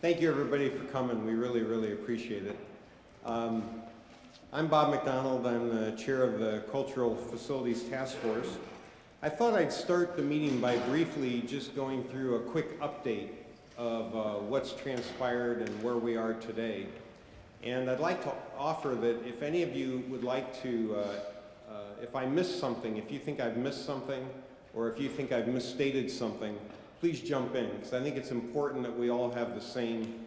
Thank you everybody for coming. We really appreciate it. I'm Bob McDonald. I'm the chair of the Cultural Facilities Task Force. I thought I'd start the meeting by briefly just going through a quick update of what's transpired and where we are today. And I'd like to offer that if any of you would like to, if I missed something, if you think I've missed something, or if you think I've misstated something, please jump in, because I think it's important that we all have the same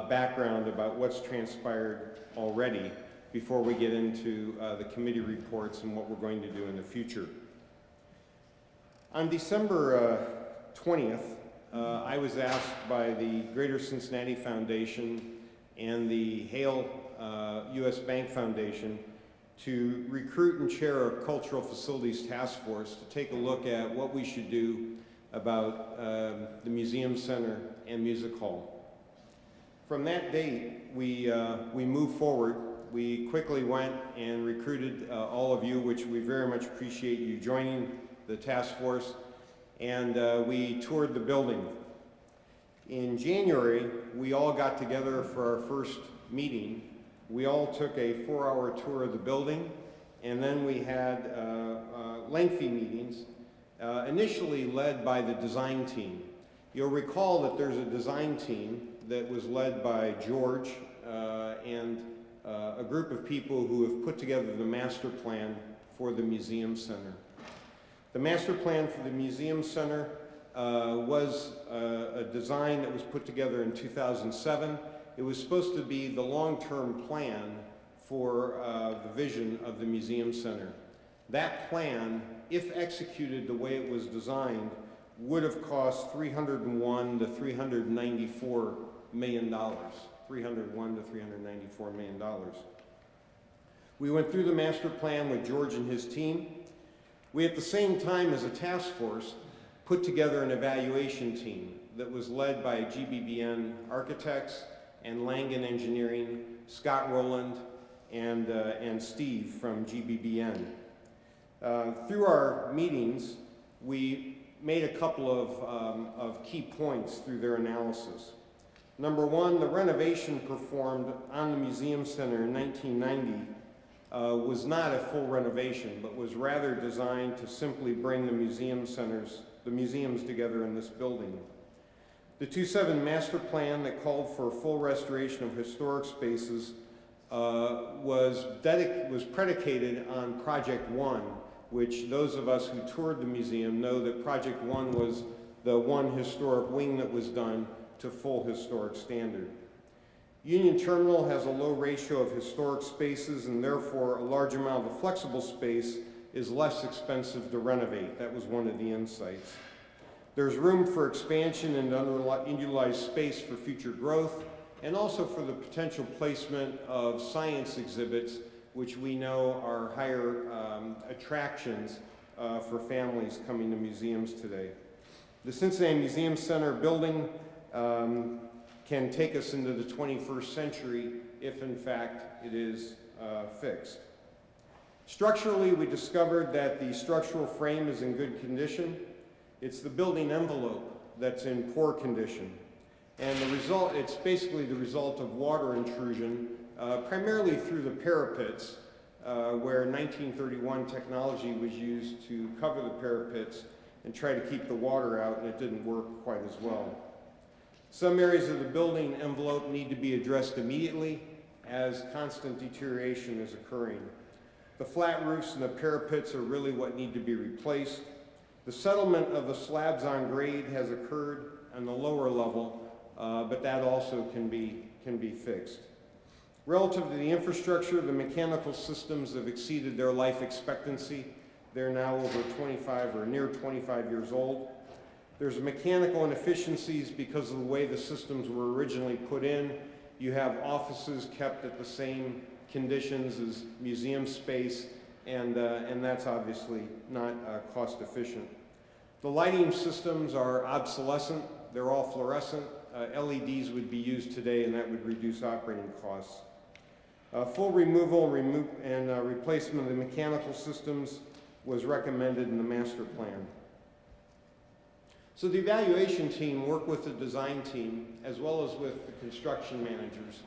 background about what's transpired already before we get into the committee reports and what we're going to do in the future. On December 20th, I was asked by the Greater Cincinnati Foundation and the Hale U.S. Bank Foundation to recruit and chair a cultural facilities task force to take a look at what we should do about the Museum Center and Music Hall. From that date, we moved forward. We quickly went and recruited all of you, which we very much appreciate you joining the task force, and we toured the building. In January, we all got together for our first meeting. We all took a 4-hour tour of the building, and then we had lengthy meetings, initially led by the design team. You'll recall that there's a design team that was led by George and a group of people who have put together the master plan for the Museum Center. The master plan for the Museum Center was a design that was put together in 2007. It was supposed to be the long-term plan for the vision of the Museum Center. That plan, if executed the way it was designed, would have cost $301 to $394 million. $301 to $394 million. We went through the master plan with George and his team. We, at the same time as a task force, put together an evaluation team that was led by GBBN Architects and Langen Engineering, Scott Rowland, and Steve from GBBN. Through our meetings, we made a couple of key points through their analysis. Number one, the renovation performed on the Museum Center in 1990 was not a full renovation, but was rather designed to simply bring the museums together in this building. The 2007 master plan that called for full restoration of historic spaces was predicated on Project One, which those of us who toured the museum know that Project One was the one historic wing that was done to full historic standard. Union Terminal has a low ratio of historic spaces, and therefore a large amount of flexible space is less expensive to renovate. That was one of the insights. There's room for expansion and underutilized space for future growth, and also for the potential placement of science exhibits, which we know are higher attractions for families coming to museums today. The Cincinnati Museum Center building can take us into the 21st century if in fact it is fixed. Structurally, we discovered that the structural frame is in good condition. It's the building envelope that's in poor condition. And it's basically the result of water intrusion, primarily through the parapets, where 1931 technology was used to cover the parapets and try to keep the water out, and it didn't work quite as well. Some areas of the building envelope need to be addressed immediately as constant deterioration is occurring. The flat roofs and the parapets are really what need to be replaced. The settlement of the slabs on grade has occurred on the lower level, but that also can be fixed. Relative to the infrastructure, the mechanical systems have exceeded their life expectancy. They're now over 25 or near 25 years old. There's mechanical inefficiencies because of the way the systems were originally put in. You have offices kept at the same conditions as museum space, and that's obviously not cost efficient. The lighting systems are obsolescent. They're all fluorescent. LEDs would be used today, and that would reduce operating costs. Full removal and replacement of the mechanical systems was recommended in the master plan. So the evaluation team worked with the design team as well as with the construction managers,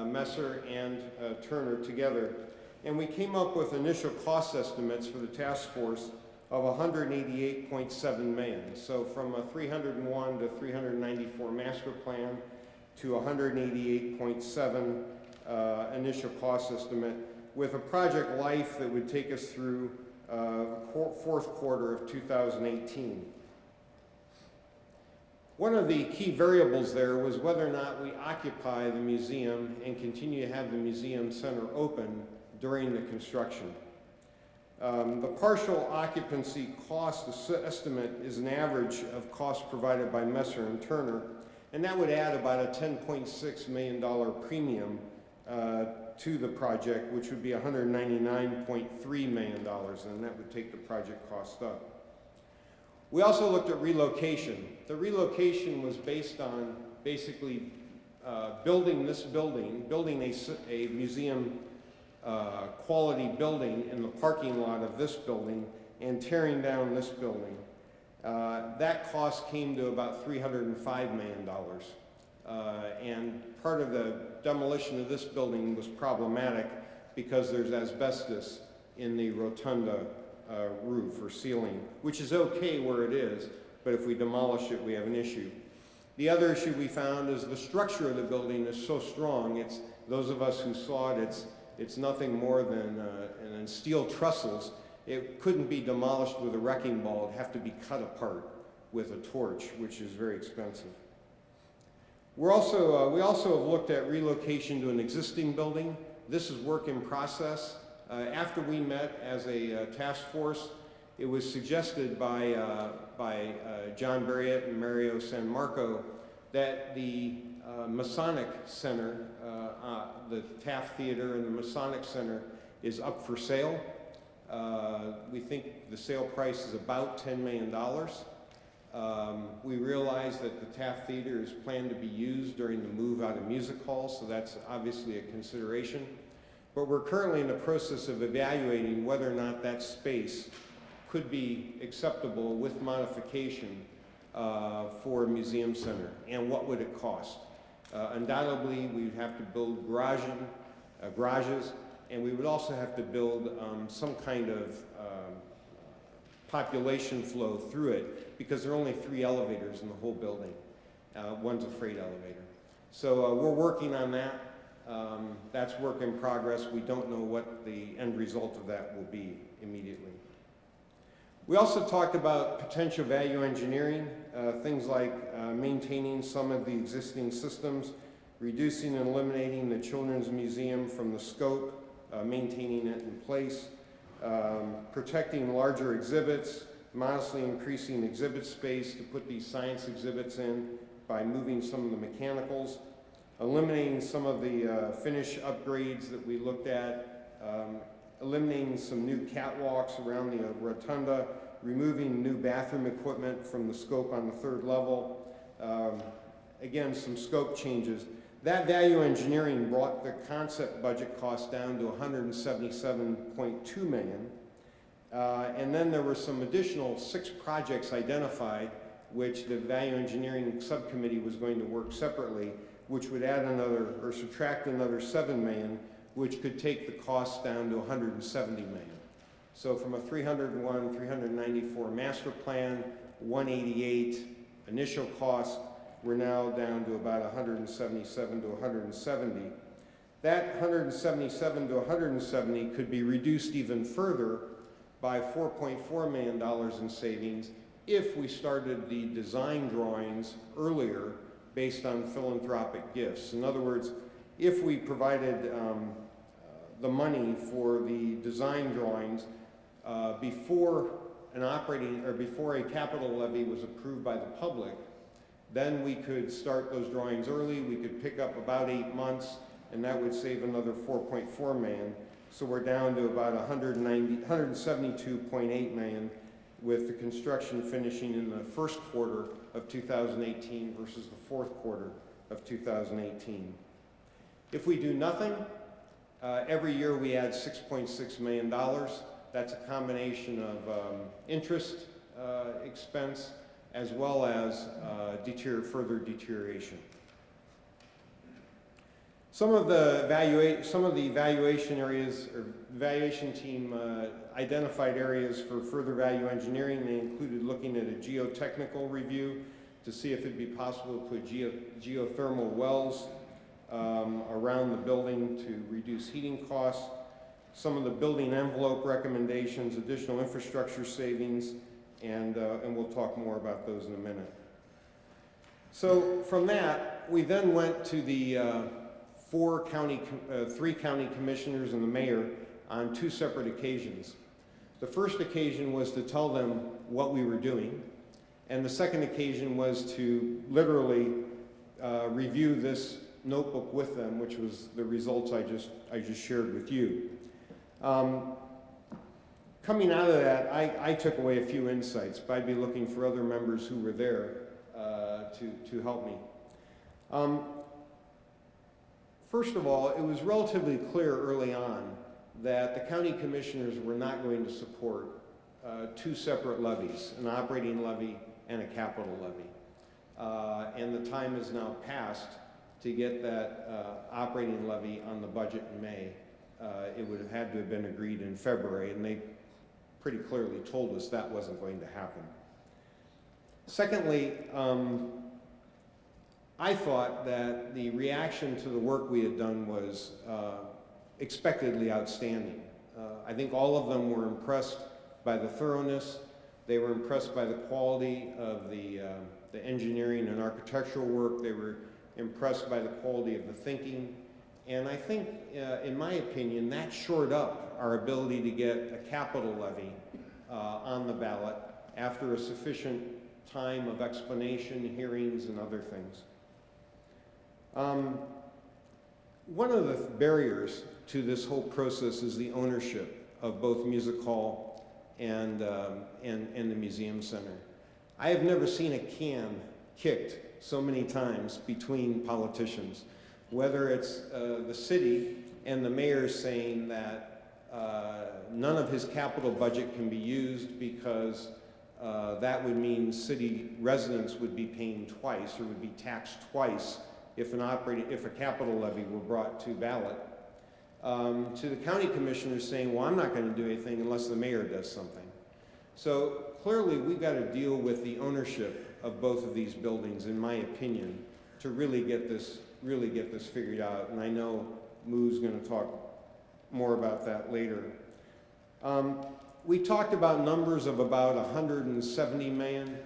Messer and Turner together. And we came up with initial cost estimates for the task force of $188.7 million. So from a 301 to 394 master plan to 188.7 initial cost estimate, with a project life that would take us through fourth quarter of 2018. One of the key variables there was whether or not we occupy the museum and continue to have the museum center open during the construction. The partial occupancy cost estimate is an average of costs provided by Messer and Turner, and that would add about a $10.6 million premium to the project, which would be $199.3 million, and that would take the project cost up. We also looked at relocation. The relocation was based on basically building this building, building a museum quality building in the parking lot of this building and tearing down this building. That cost came to about $305 million. And part of the demolition of this building was problematic because there's asbestos in the rotunda roof or ceiling, which is okay where it is, but if we demolish it, we have an issue. The other issue we found is the structure of the building is so strong. It's, those of us who saw it, it's nothing more than steel trestles. It couldn't be demolished with a wrecking ball. It'd have to be cut apart with a torch, which is very expensive. We also have looked at relocation to an existing building. This is work in process. After we met as a task force, it was suggested by John Barriott and Mario San Marco that the Masonic Center, the Taft Theater and the Masonic Center is up for sale. We think the sale price is about $10 million. We realize that the Taft Theater is planned to be used during the move out of music hall, so that's obviously a consideration. But we're currently in the process of evaluating whether or not that space could be acceptable with modification for a museum center, and what would it cost. Undoubtedly, we'd have to build garages, and we would also have to build some kind of population flow through it, because there are only 3 elevators in the whole building. One's a freight elevator. So we're working on that. That's work in progress. We don't know what the end result of that will be immediately. We also talked about potential value engineering, things like maintaining some of the existing systems, reducing and eliminating the Children's Museum from the scope, maintaining it in place, protecting larger exhibits, modestly increasing exhibit space to put these science exhibits in by moving some of the mechanicals, eliminating some of the finish upgrades that we looked at, eliminating some new catwalks around the rotunda, removing new bathroom equipment from the scope on the 3rd level. Again, some scope changes. That value engineering brought the concept budget cost down to $177.2 million. And then there were some additional 6 projects identified, which the value engineering subcommittee was going to work separately, which would add another, or subtract another $7 million, which could take the cost down to $170 million. So from a 301, 394 master plan, 188 initial cost, we're now down to about 177 to 170. That 177 to 170 could be reduced even further by $4.4 million in savings if we started the design drawings earlier based on philanthropic gifts. In other words, if we provided the money for the design drawings before a capital levy was approved by the public, then we could start those drawings early. We could pick up about 8 months, and that would save another $4.4 million. So we're down to about $172.8 million, with the construction finishing in the 1st quarter of 2018 versus the 4th quarter of 2018. If we do nothing, every year we add $6.6 million. That's a combination of interest expense, as well as further deterioration. Some of the evaluation areas, or evaluation team identified areas for further value engineering. They included looking at a geotechnical review to see if it'd be possible to put geothermal wells around the building to reduce heating costs. Some of the building envelope recommendations, additional infrastructure savings, and we'll talk more about those in a minute. So from that, we then went to the 3 county commissioners and the mayor on 2 separate occasions. The first occasion was to tell them what we were doing, and the second occasion was to literally review this notebook with them, which was the results I just shared with you. Coming out of that, I took away a few insights, but I'd be looking for other members who were there to help me. First of all, it was relatively clear early on that the county commissioners were not going to support 2 separate levies, an operating levy and a capital levy. And the time has now passed to get that operating levy on the budget in May. It would have had to have been agreed in February, and they pretty clearly told us that wasn't going to happen. Secondly, I thought that the reaction to the work we had done was expectedly outstanding. I think all of them were impressed by the thoroughness. They were impressed by the quality of the engineering and architectural work. They were impressed by the quality of the thinking. And I think, in my opinion, that shored up our ability to get a capital levy on the ballot after a sufficient time of explanation, hearings, and other things. One of the barriers to this whole process is the ownership of both Music Hall and the Museum Center. I have never seen a can kicked so many times between politicians, whether it's the city and the mayor saying that none of his capital budget can be used because that would mean city residents would be paying twice or would be taxed twice if a capital levy were brought to ballot, to the county commissioners saying, well, I'm not going to do anything unless the mayor does something. So clearly we've got to deal with the ownership of both of these buildings, in my opinion, to really get this figured out. And I know Moo's going to talk more about that later. We talked about numbers of about $170 million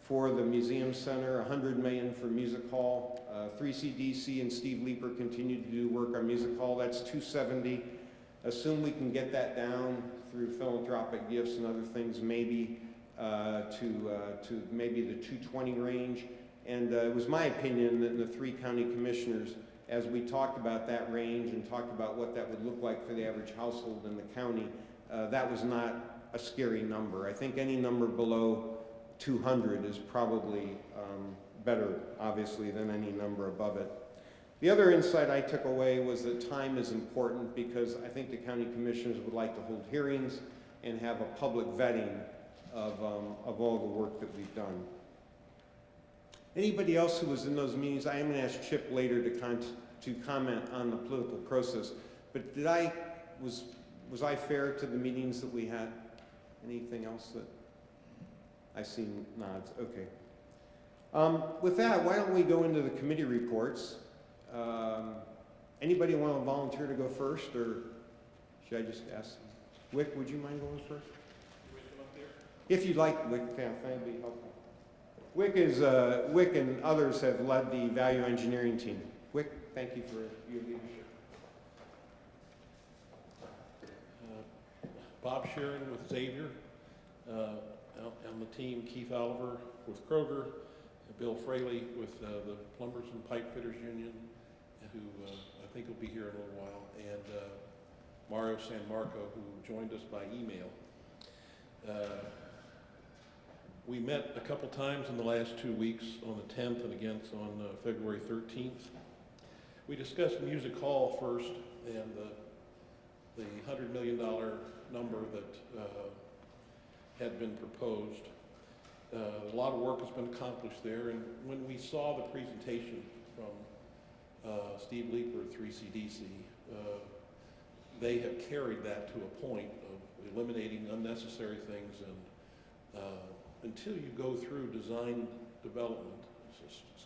for the Museum Center, $100 million for Music Hall. 3CDC and Steve Leeper continue to do work on Music Hall. That's $270. Assume we can get that down through philanthropic gifts and other things, maybe to maybe the $220 range. And it was my opinion that the 3 county commissioners, as we talked about that range and talked about what that would look like for the average household in the county, that was not a scary number. I think any number below 200 is probably better, obviously, than any number above it. The other insight I took away was that time is important, because I think the county commissioners would like to hold hearings and have a public vetting of all the work that we've done. Anybody else who was in those meetings, I am going to ask Chip later to comment on the political process, but was I fair to the meetings that we had? Anything else that I see nods? Okay. With that, why don't we go into the committee reports? Anybody want to volunteer to go first, or should I just ask? Wick, would you mind going first? If you'd like, Wick, yeah, that'd be helpful. Wick and others have led the value engineering team. Wick, thank you for your leadership. Bob Sheeran with Xavier, on the team, Keith Oliver with Kroger, Bill Fraley with the Plumbers and Pipe Fitters Union, who I think will be here in a little while, and Mario San Marco, who joined us by email. We met a couple times in the last 2 weeks, on the 10th and again on February 13th. We discussed Music Hall first, and the $100 million number that had been proposed. A lot of work has been accomplished there, and when we saw the presentation from Steve Leeper at 3CDC, they have carried that to a point of eliminating unnecessary things, and until you go through design development,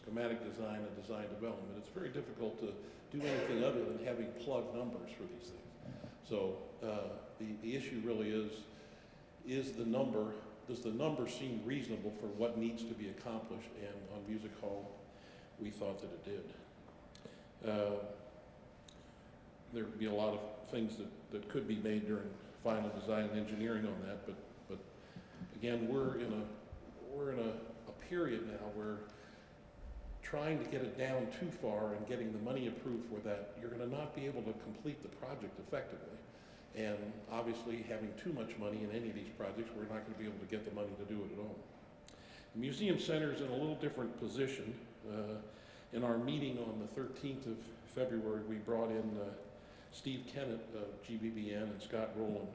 schematic design and design development, it's very difficult to do anything other than having plug numbers for these things. So the issue really is the number, does the number seem reasonable for what needs to be accomplished? And on Music Hall, we thought that it did. There'd be a lot of things that could be made during final design and engineering on that, but again, we're in a period now where trying to get it down too far and getting the money approved for that, you're going to not be able to complete the project effectively. And obviously, having too much money in any of these projects, we're not going to be able to get the money to do it at all. The Museum Center is in a little different position. In our meeting on the 13th of February, we brought in Steve Kennett of GBBN and Scott Rowland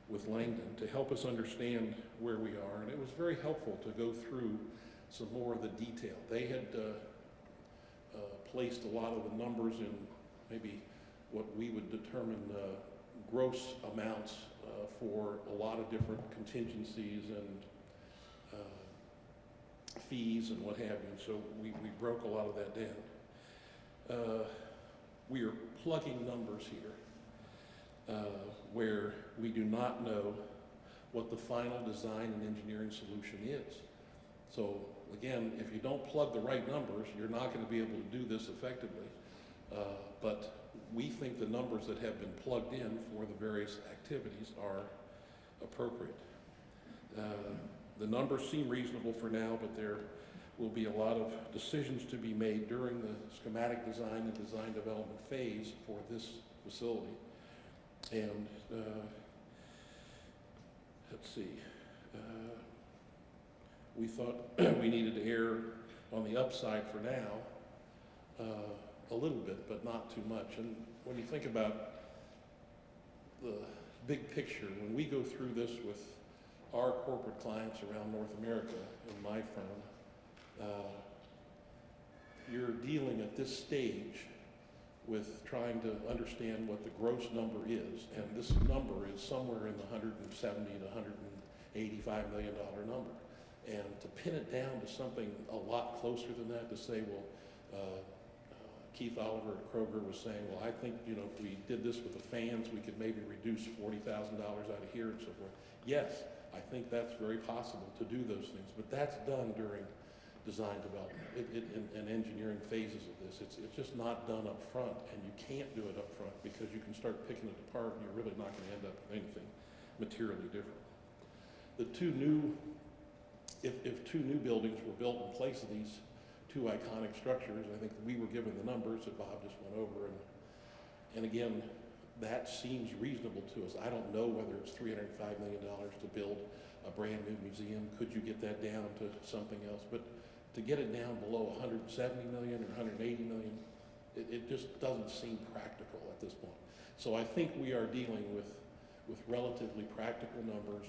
with Langdon to help us understand where we are. And it was very helpful to go through some more of the detail. They had placed a lot of the numbers in maybe what we would determine gross amounts for a lot of different contingencies and fees and what have you. And so we broke a lot of that down. We are plugging numbers here where we do not know what the final design and engineering solution is. So again, if you don't plug the right numbers, you're not going to be able to do this effectively. But we think the numbers that have been plugged in for the various activities are appropriate. The numbers seem reasonable for now, but there will be a lot of decisions to be made during the schematic design and design development phase for this facility. And let's see. We thought we needed to err on the upside for now, a little bit, but not too much. And when you think about the big picture, when we go through this with our corporate clients around North America in my firm, you're dealing at this stage with trying to understand what the gross number is, and this number is somewhere in the $170 to $185 million number. And to pin it down to something a lot closer than that, to say, well, Keith Oliver at Kroger was saying, well, I think, you know, if we did this with the fans, we could maybe reduce $40,000 out of here and so forth. Yes, I think that's very possible to do those things, but that's done during design development and engineering phases of this. It's just not done up front, and you can't do it up front because you can start picking it apart and you're really not going to end up with anything materially different. The two new If two new buildings were built in place of these two iconic structures, I think we were given the numbers that Bob just went over, and again, that seems reasonable to us. I don't know whether it's $305 million to build a brand new museum. Could you get that down to something else? But to get it down below $170 million or $180 million, it just doesn't seem practical at this point. So I think we are dealing with relatively practical numbers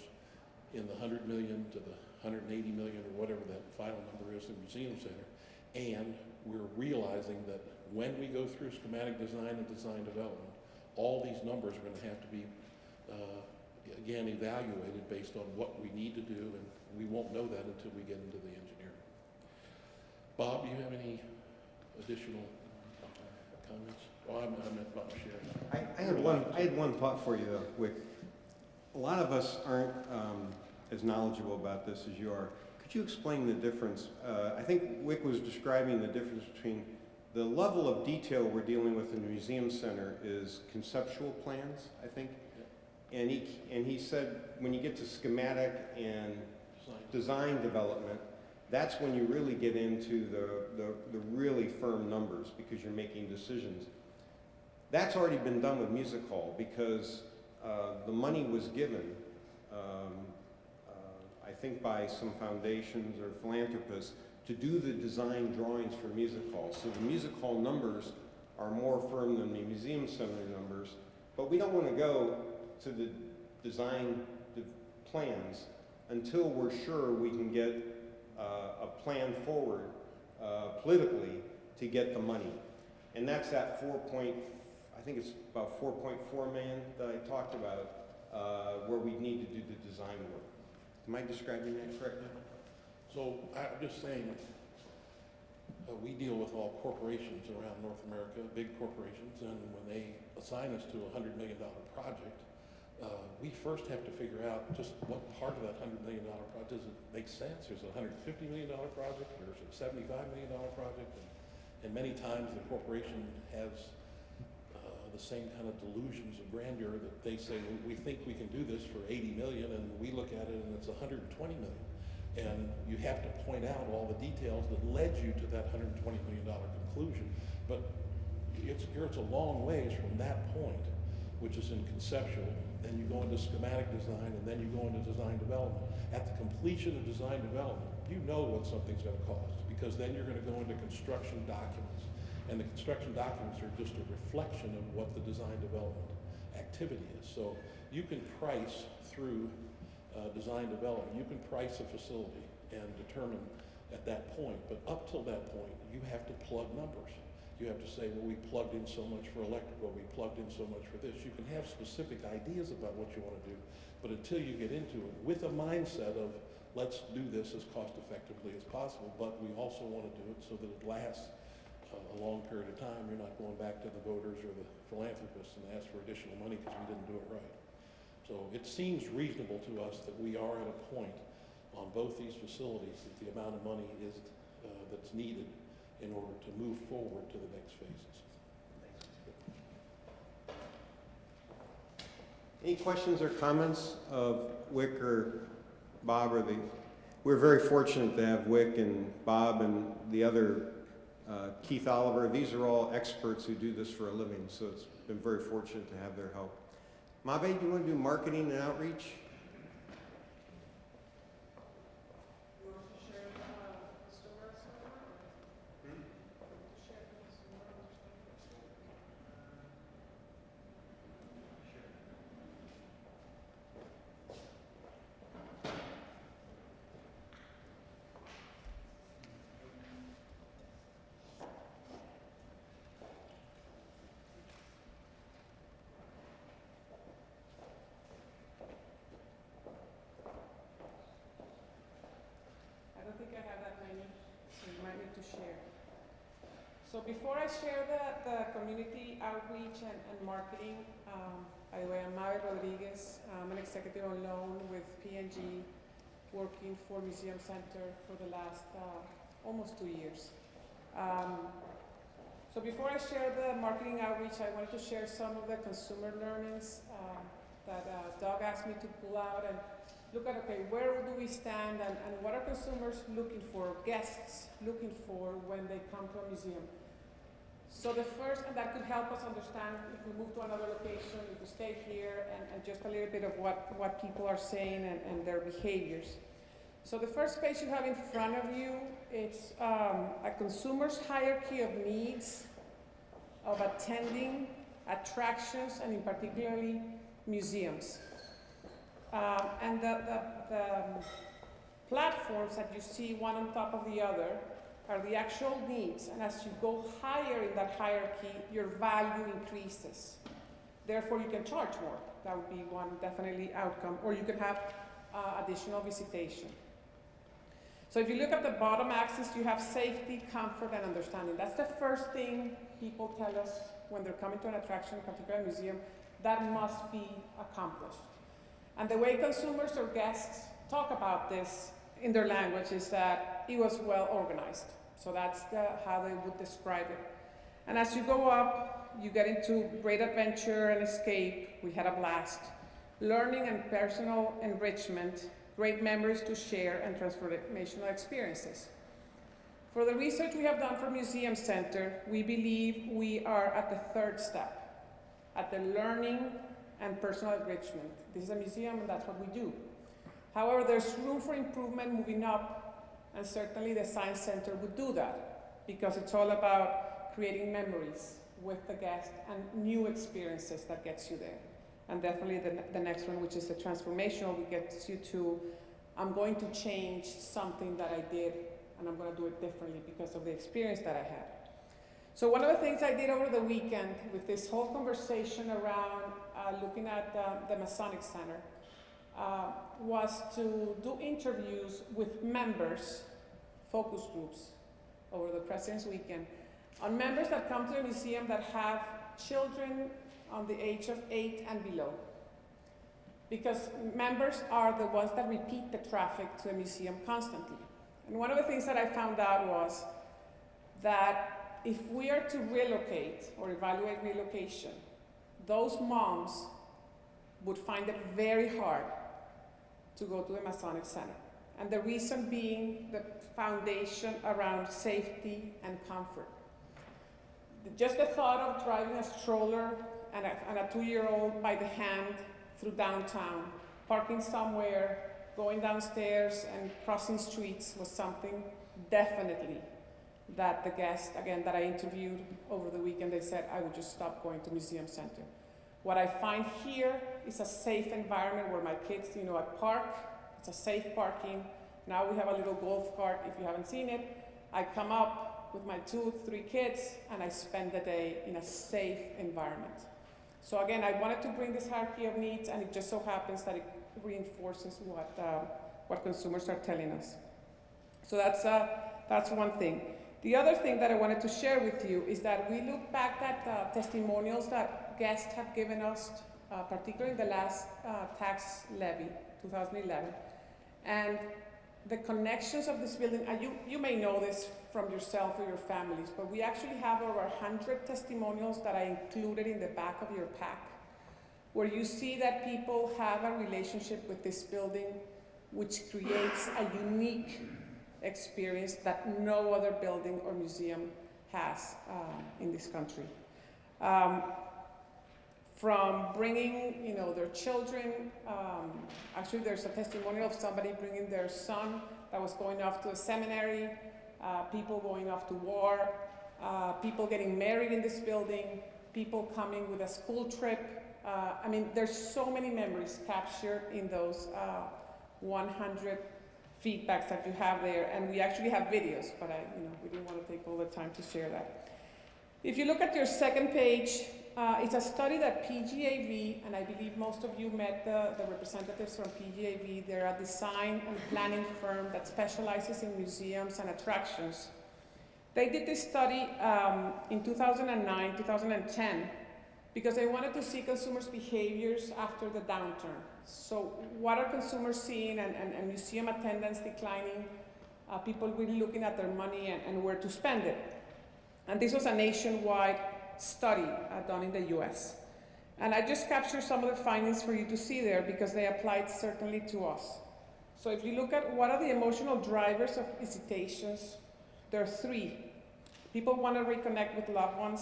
in the 100 million to the 180 million or whatever that final number is in the Museum Center. And we're realizing that when we go through schematic design and design development, all these numbers are going to have to be, again, evaluated based on what we need to do, and we won't know that until we get into the engineering. Bob, do you have any additional comments? Well, I meant Bob Sharon. I had one thought for you, though, Wick. A lot of us aren't as knowledgeable about this as you are. Could you explain the difference? I think Wick was describing the difference between the level of detail we're dealing with in the Museum Center is conceptual plans, I think. Yeah. And he said when you get to schematic and design development, that's when you really get into the really firm numbers because you're making decisions. That's already been done with Music Hall because the money was given, I think by some foundations or philanthropists, to do the design drawings for Music Hall. So the Music Hall numbers are more firm than the Museum Center numbers, but we don't want to go to the design plans until we're sure we can get a plan forward politically to get the money. And that's that I think it's about 4.4 million that I talked about, where we need to do the design work. Am I describing that correctly? So I'm just saying, we deal with all corporations around North America, big corporations, and when they assign us to a $100 million project, we first have to figure out just what part of that $100 million project, does it make sense? Is it a $150 million project, or is it a $75 million project? And many times the corporation has the same kind of delusions of grandeur that they say, well, we think we can do this for 80 million, and we look at it and it's 120 million. And you have to point out all the details that led you to that $120 million conclusion. But it's a long ways from that point, which is in conceptual, then you go into schematic design, and then you go into design development. At the completion of design development, you know what something's gonna cost, because then you're gonna go into construction documents. And the construction documents are just a reflection of what the design development activity is. So you can price through design development, you can price a facility and determine at that point, but up till that point, you have to plug numbers. You have to say, well, we plugged in so much for electrical, we plugged in so much for this. You can have specific ideas about what you want to do, but until you get into it with a mindset of, let's do this as cost effectively as possible, but we also want to do it so that it lasts a long period of time. You're not going back to the voters or the philanthropists and ask for additional money because we didn't do it right. So it seems reasonable to us that we are at a point on both these facilities that the amount of money is that's needed in order to move forward to the next phases. Any questions or comments of Wick or Bob or we're very fortunate to have Wick and Bob and the other Keith Oliver. These are all experts who do this for a living, so it's been very fortunate to have their help. Mabe, do you want to do marketing and outreach? You want to share the story somewhere? Share the story. I don't think I have that many, so you might need to share. So before I share the community outreach and marketing, by the way, I'm Mabe Rodriguez. I'm an executive on loan with P&G, working for Museum Center for the last almost 2 years. So before I share the marketing outreach, I wanted to share some of the consumer learnings that Doug asked me to pull out and look at, okay, where do we stand and what are consumers looking for, guests looking for when they come to a museum. So the first, and that could help us understand if we move to another location, if we stay here, and just a little bit of what people are saying and their behaviors. So the first page you have in front of you, it's a consumer's hierarchy of needs of attending attractions and in particularly museums. And the platforms that you see one on top of the other are the actual needs, and as you go higher in that hierarchy, your value increases. Therefore, you can charge more. That would be one definitely outcome, or you could have additional visitation. So if you look at the bottom axis, you have safety, comfort, and understanding. That's the first thing people tell us when they're coming to an attraction, particularly a museum, that must be accomplished. And the way consumers or guests talk about this in their language is that it was well organized. So that's how they would describe it. And as you go up, you get into great adventure and escape. We had a blast. Learning and personal enrichment, great memories to share, and transformational experiences. For the research we have done for Museum Center, we believe we are at the third step, at the learning and personal enrichment. This is a museum and that's what we do. However, there's room for improvement moving up, and certainly the Science Center would do that because it's all about creating memories with the guest and new experiences that gets you there. And definitely the next one, which is the transformational, which gets you to I'm going to change something that I did, and I'm going to do it differently because of the experience that I had. So one of the things I did over the weekend with this whole conversation around looking at the Masonic Center was to do interviews with members, focus groups, over the President's Weekend, on members that come to the museum that have children on the age of 8 and below. Because members are the ones that repeat the traffic to the museum constantly. And one of the things that I found out was that if we are to relocate or evaluate relocation, those moms would find it very hard to go to the Masonic Center. And the reason being the foundation around safety and comfort. Just the thought of driving a stroller and a 2-year-old by the hand through downtown, parking somewhere, going downstairs and crossing streets was something definitely that the guests, again, that I interviewed over the weekend, they said, I would just stop going to Museum Center. What I find here is a safe environment where my kids, I park, it's a safe parking. Now we have a little golf cart, if you haven't seen it. I come up with my 2-3 kids and I spend the day in a safe environment. So again, I wanted to bring this hierarchy of needs, and it just so happens that it reinforces what consumers are telling us. So that's one thing. The other thing that I wanted to share with you is that we look back at testimonials that guests have given us, particularly in the last tax levy, 2011, and the connections of this building, you may know this from yourself or your families, but we actually have over 100 testimonials that I included in the back of your pack, where you see that people have a relationship with this building, which creates a unique experience that no other building or museum has in this country. From bringing, their children, actually there's a testimonial of somebody bringing their son that was going off to a seminary, people going off to war, people getting married in this building, people coming with a school trip. There's so many memories captured in those 100 feedbacks that you have there, and we actually have videos, but we didn't want to take all the time to share that. If you look at your second page, it's a study that PGAV, and I believe most of you met the representatives from PGAV. They're a design and planning firm that specializes in museums and attractions. They did this study in 2009, 2010, because they wanted to see consumers' behaviors after the downturn. So what are consumers seeing, and museum attendance declining, people really looking at their money and where to spend it. And this was a nationwide study done in the US. And I just captured some of the findings for you to see there because they applied certainly to us. So if you look at what are the emotional drivers of visitations, there are 3. People want to reconnect with loved ones,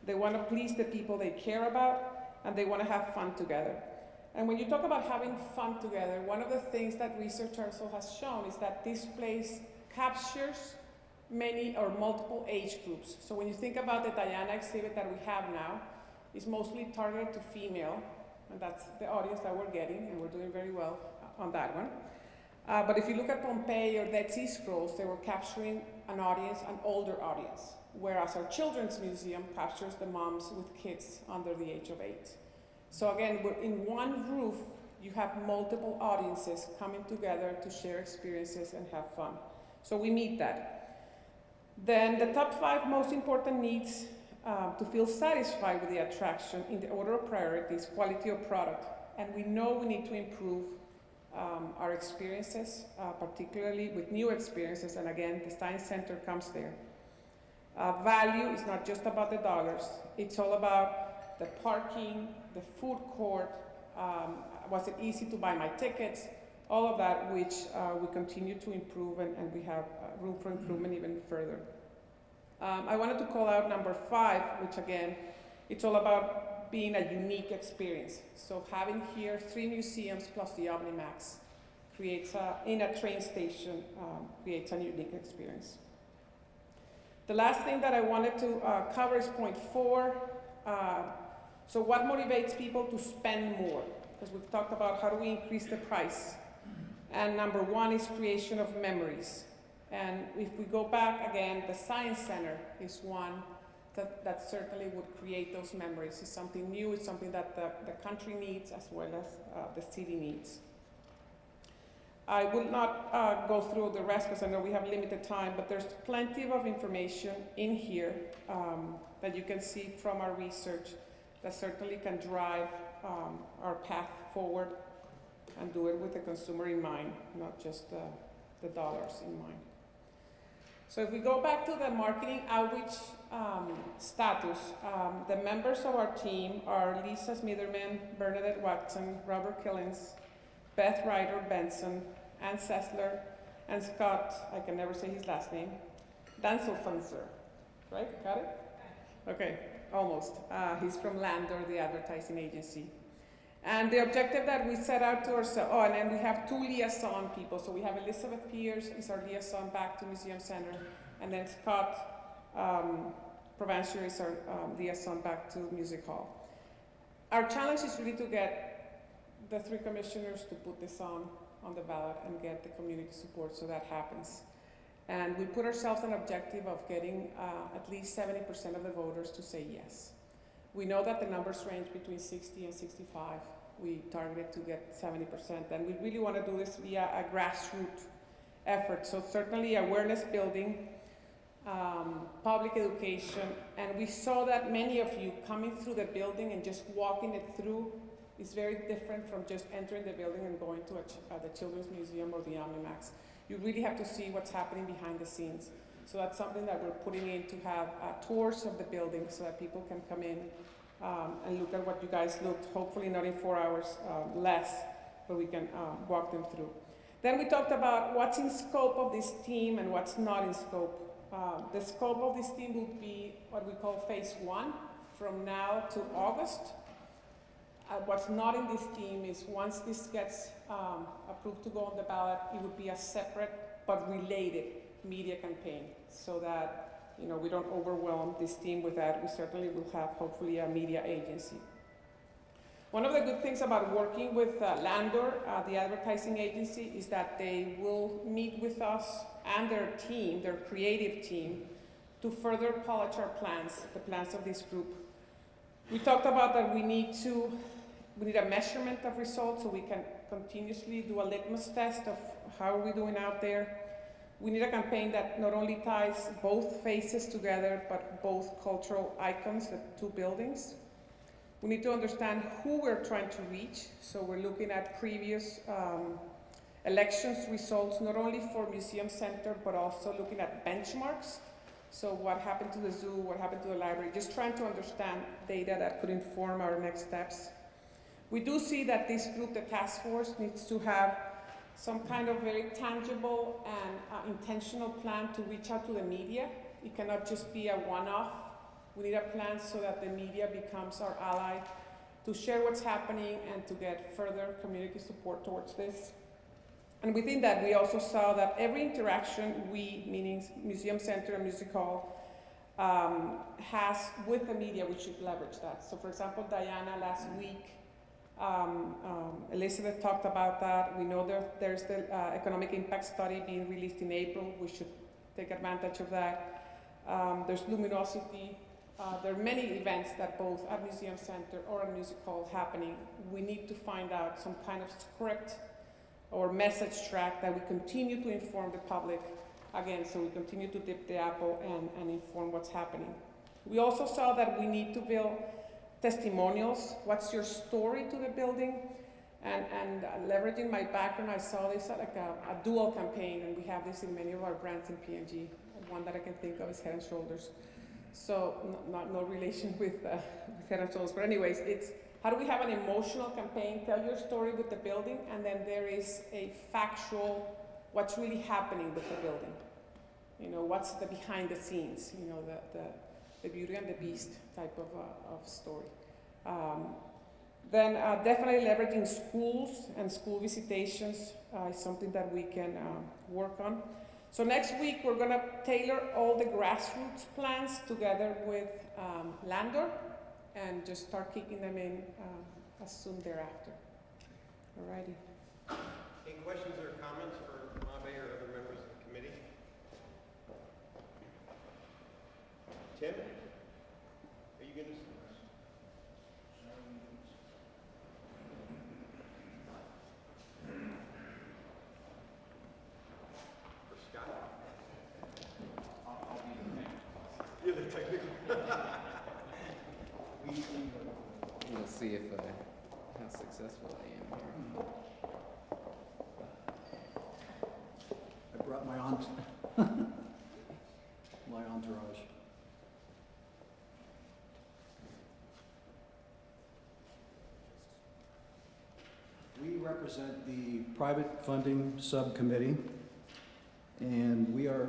they want to please the people they care about, and they want to have fun together. And when you talk about having fun together, one of the things that research also has shown is that this place captures many or multiple age groups. So when you think about the Diana exhibit that we have now, it's mostly targeted to female, and that's the audience that we're getting, and we're doing very well on that one. But if you look at Pompeii or Dead Sea Scrolls, they were capturing an older audience, whereas our children's museum captures the moms with kids under the age of 8. So again, in one roof, you have multiple audiences coming together to share experiences and have fun. So we meet that. Then the top 5 most important needs to feel satisfied with the attraction in the order of priorities, quality of product. And we know we need to improve our experiences, particularly with new experiences. And again, the Science Center comes there. Value is not just about the dollars. It's all about the parking, the food court, was it easy to buy my tickets, all of that, which we continue to improve, and we have room for improvement even further. I wanted to call out number 5, which again, it's all about being a unique experience. So having here 3 museums plus the Omnimax creates, in a train station, creates a unique experience. The last thing that I wanted to cover is point 4. So what motivates people to spend more? Because we've talked about how do we increase the price. And number one is creation of memories. And if we go back again, the Science Center is one that certainly would create those memories. It's something new, it's something that the country needs as well as the city needs. I will not go through the rest because I know we have limited time, but there's plenty of information in here that you can see from our research that certainly can drive our path forward and do it with the consumer in mind, not just the dollars in mind. So if we go back to the marketing outreach status, the members of our team are Lisa Smitherman, Bernadette Watson, Robert Killens, Beth Ryder Benson, Ann Sessler, and Scott, I can never say his last name, Danselfunser, right? Got it? Okay, almost. He's from Landor, the advertising agency. And the objective that we set out to ourselves, oh, and then we have two liaison people. So we have Elizabeth Pierce, is our liaison back to Museum Center, and then Scott Provencher is our liaison back to Music Hall. Our challenge is really to get the three commissioners to put this on the ballot and get the community support so that happens. And we put ourselves an objective of getting at least 70% of the voters to say yes. We know that the numbers range between 60 and 65. We targeted to get 70%, and we really want to do this via a grassroots effort. So certainly awareness building, public education, and we saw that many of you coming through the building and just walking it through is very different from just entering the building and going to the Children's Museum or the Omnimax. You really have to see what's happening behind the scenes. So that's something that we're putting in to have tours of the building so that people can come in and look at what you guys looked, hopefully not in 4 hours less, but we can walk them through. Then we talked about what's in scope of this team and what's not in scope. The scope of this team will be what we call phase one, from now to August. What's not in this team is once this gets approved to go on the ballot, it would be a separate but related media campaign so that we don't overwhelm this team with that. We certainly will have hopefully a media agency. One of the good things about working with Landor, the advertising agency, is that they will meet with us and their team, their creative team, to further polish our plans, the plans of this group. We talked about that we need a measurement of results so we can continuously do a litmus test of how are we doing out there. We need a campaign that not only ties both faces together, but both cultural icons, the two buildings. We need to understand who we're trying to reach. So we're looking at previous elections results, not only for Museum Center, but also looking at benchmarks. So what happened to the zoo, what happened to the library, just trying to understand data that could inform our next steps. We do see that this group, the task force, needs to have some kind of very tangible and intentional plan to reach out to the media. It cannot just be a one-off. We need a plan so that the media becomes our ally to share what's happening and to get further community support towards this. And within that, we also saw that every interaction we, meaning Museum Center and Music Hall, has with the media, we should leverage that. So for example, Diana last week, Elizabeth talked about that. We know there's the economic impact study being released in April. We should take advantage of that. There's Luminosity. There are many events that both at Museum Center or at Music Hall happening. We need to find out some kind of script or message track that we continue to inform the public, again, so we continue to dip the apple and inform what's happening. We also saw that we need to build testimonials. What's your story to the building? And leveraging my background, I saw this like a dual campaign, and we have this in many of our brands in P&G. One that I can think of is Head & Shoulders. So no relation with Head & Shoulders, but anyways, it's how do we have an emotional campaign, tell your story with the building, and then there is a factual, what's really happening with the building. What's the behind the scenes, the Beauty and the Beast type of story. Then definitely leveraging schools and school visitations is something that we can work on. So next week we're going to tailor all the grassroots plans together with Landor and just start kicking them in as soon thereafter. Alrighty. Any questions or comments for Mabe or other members of the committee? Tim? Are you going to? Or Scott? You're the technical. We'll see if how successful I am here. I brought my my entourage. We represent the private funding subcommittee, and we are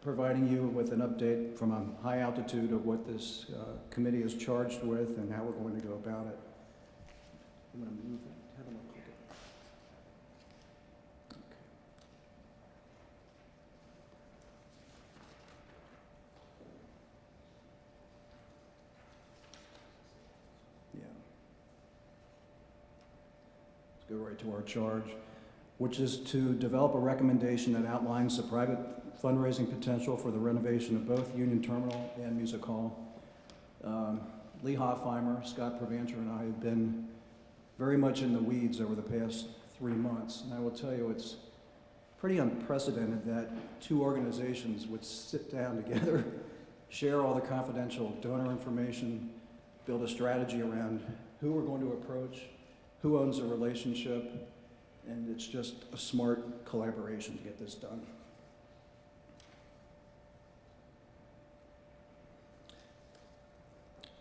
providing you with an update from a high altitude of what this committee is charged with and how we're going to go about it. I'm going to move it. How do I click it? Yeah. Let's go right to our charge, which is to develop a recommendation that outlines the private fundraising potential for the renovation of both Union Terminal and Music Hall. Lee Hoffheimer, Scott Provancher, and I have been very much in the weeds over the past 3 months, and I will tell you it's pretty unprecedented that two organizations would sit down together, share all the confidential donor information, build a strategy around who we're going to approach, who owns the relationship, and it's just a smart collaboration to get this done.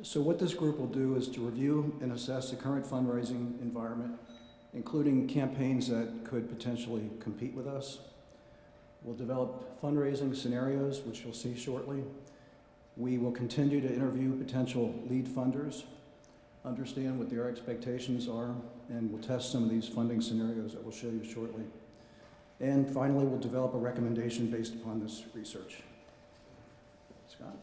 So what this group will do is to review and assess the current fundraising environment, including campaigns that could potentially compete with us. We'll develop fundraising scenarios, which you'll see shortly. We will continue to interview potential lead funders, understand what their expectations are, and we'll test some of these funding scenarios that we'll show you shortly. And finally, we'll develop a recommendation based upon this research. Scott?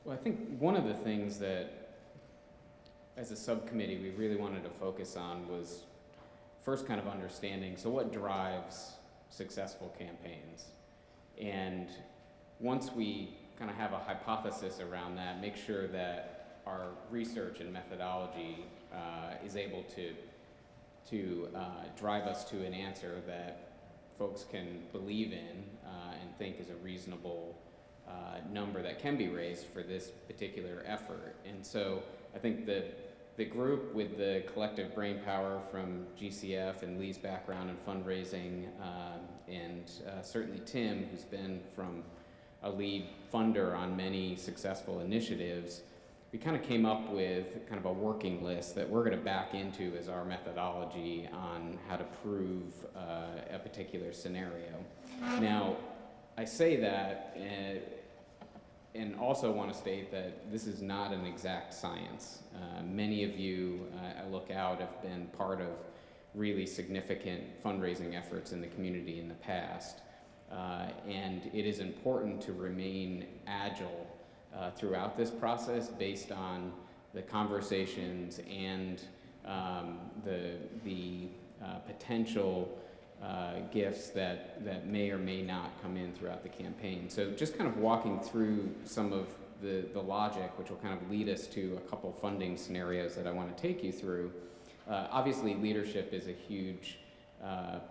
Well, I think one of the things that, as a subcommittee, we really wanted to focus on was first kind of understanding, so what drives successful campaigns? And once we kind of have a hypothesis around that, make sure that our research and methodology is able to drive us to an answer that folks can believe in and think is a reasonable number that can be raised for this particular effort. And so I think the group with the collective brain power from GCF and Lee's background in fundraising, and certainly Tim, who's been from a lead funder on many successful initiatives, we kind of came up with kind of a working list that we're going to back into as our methodology on how to prove a particular scenario. Now, I say that and also want to state that this is not an exact science. Many of you, I look out, have been part of really significant fundraising efforts in the community in the past. And it is important to remain agile throughout this process based on the conversations and the potential gifts that may or may not come in throughout the campaign. So just kind of walking through some of the logic, which will kind of lead us to a couple funding scenarios that I want to take you through. Obviously, leadership is a huge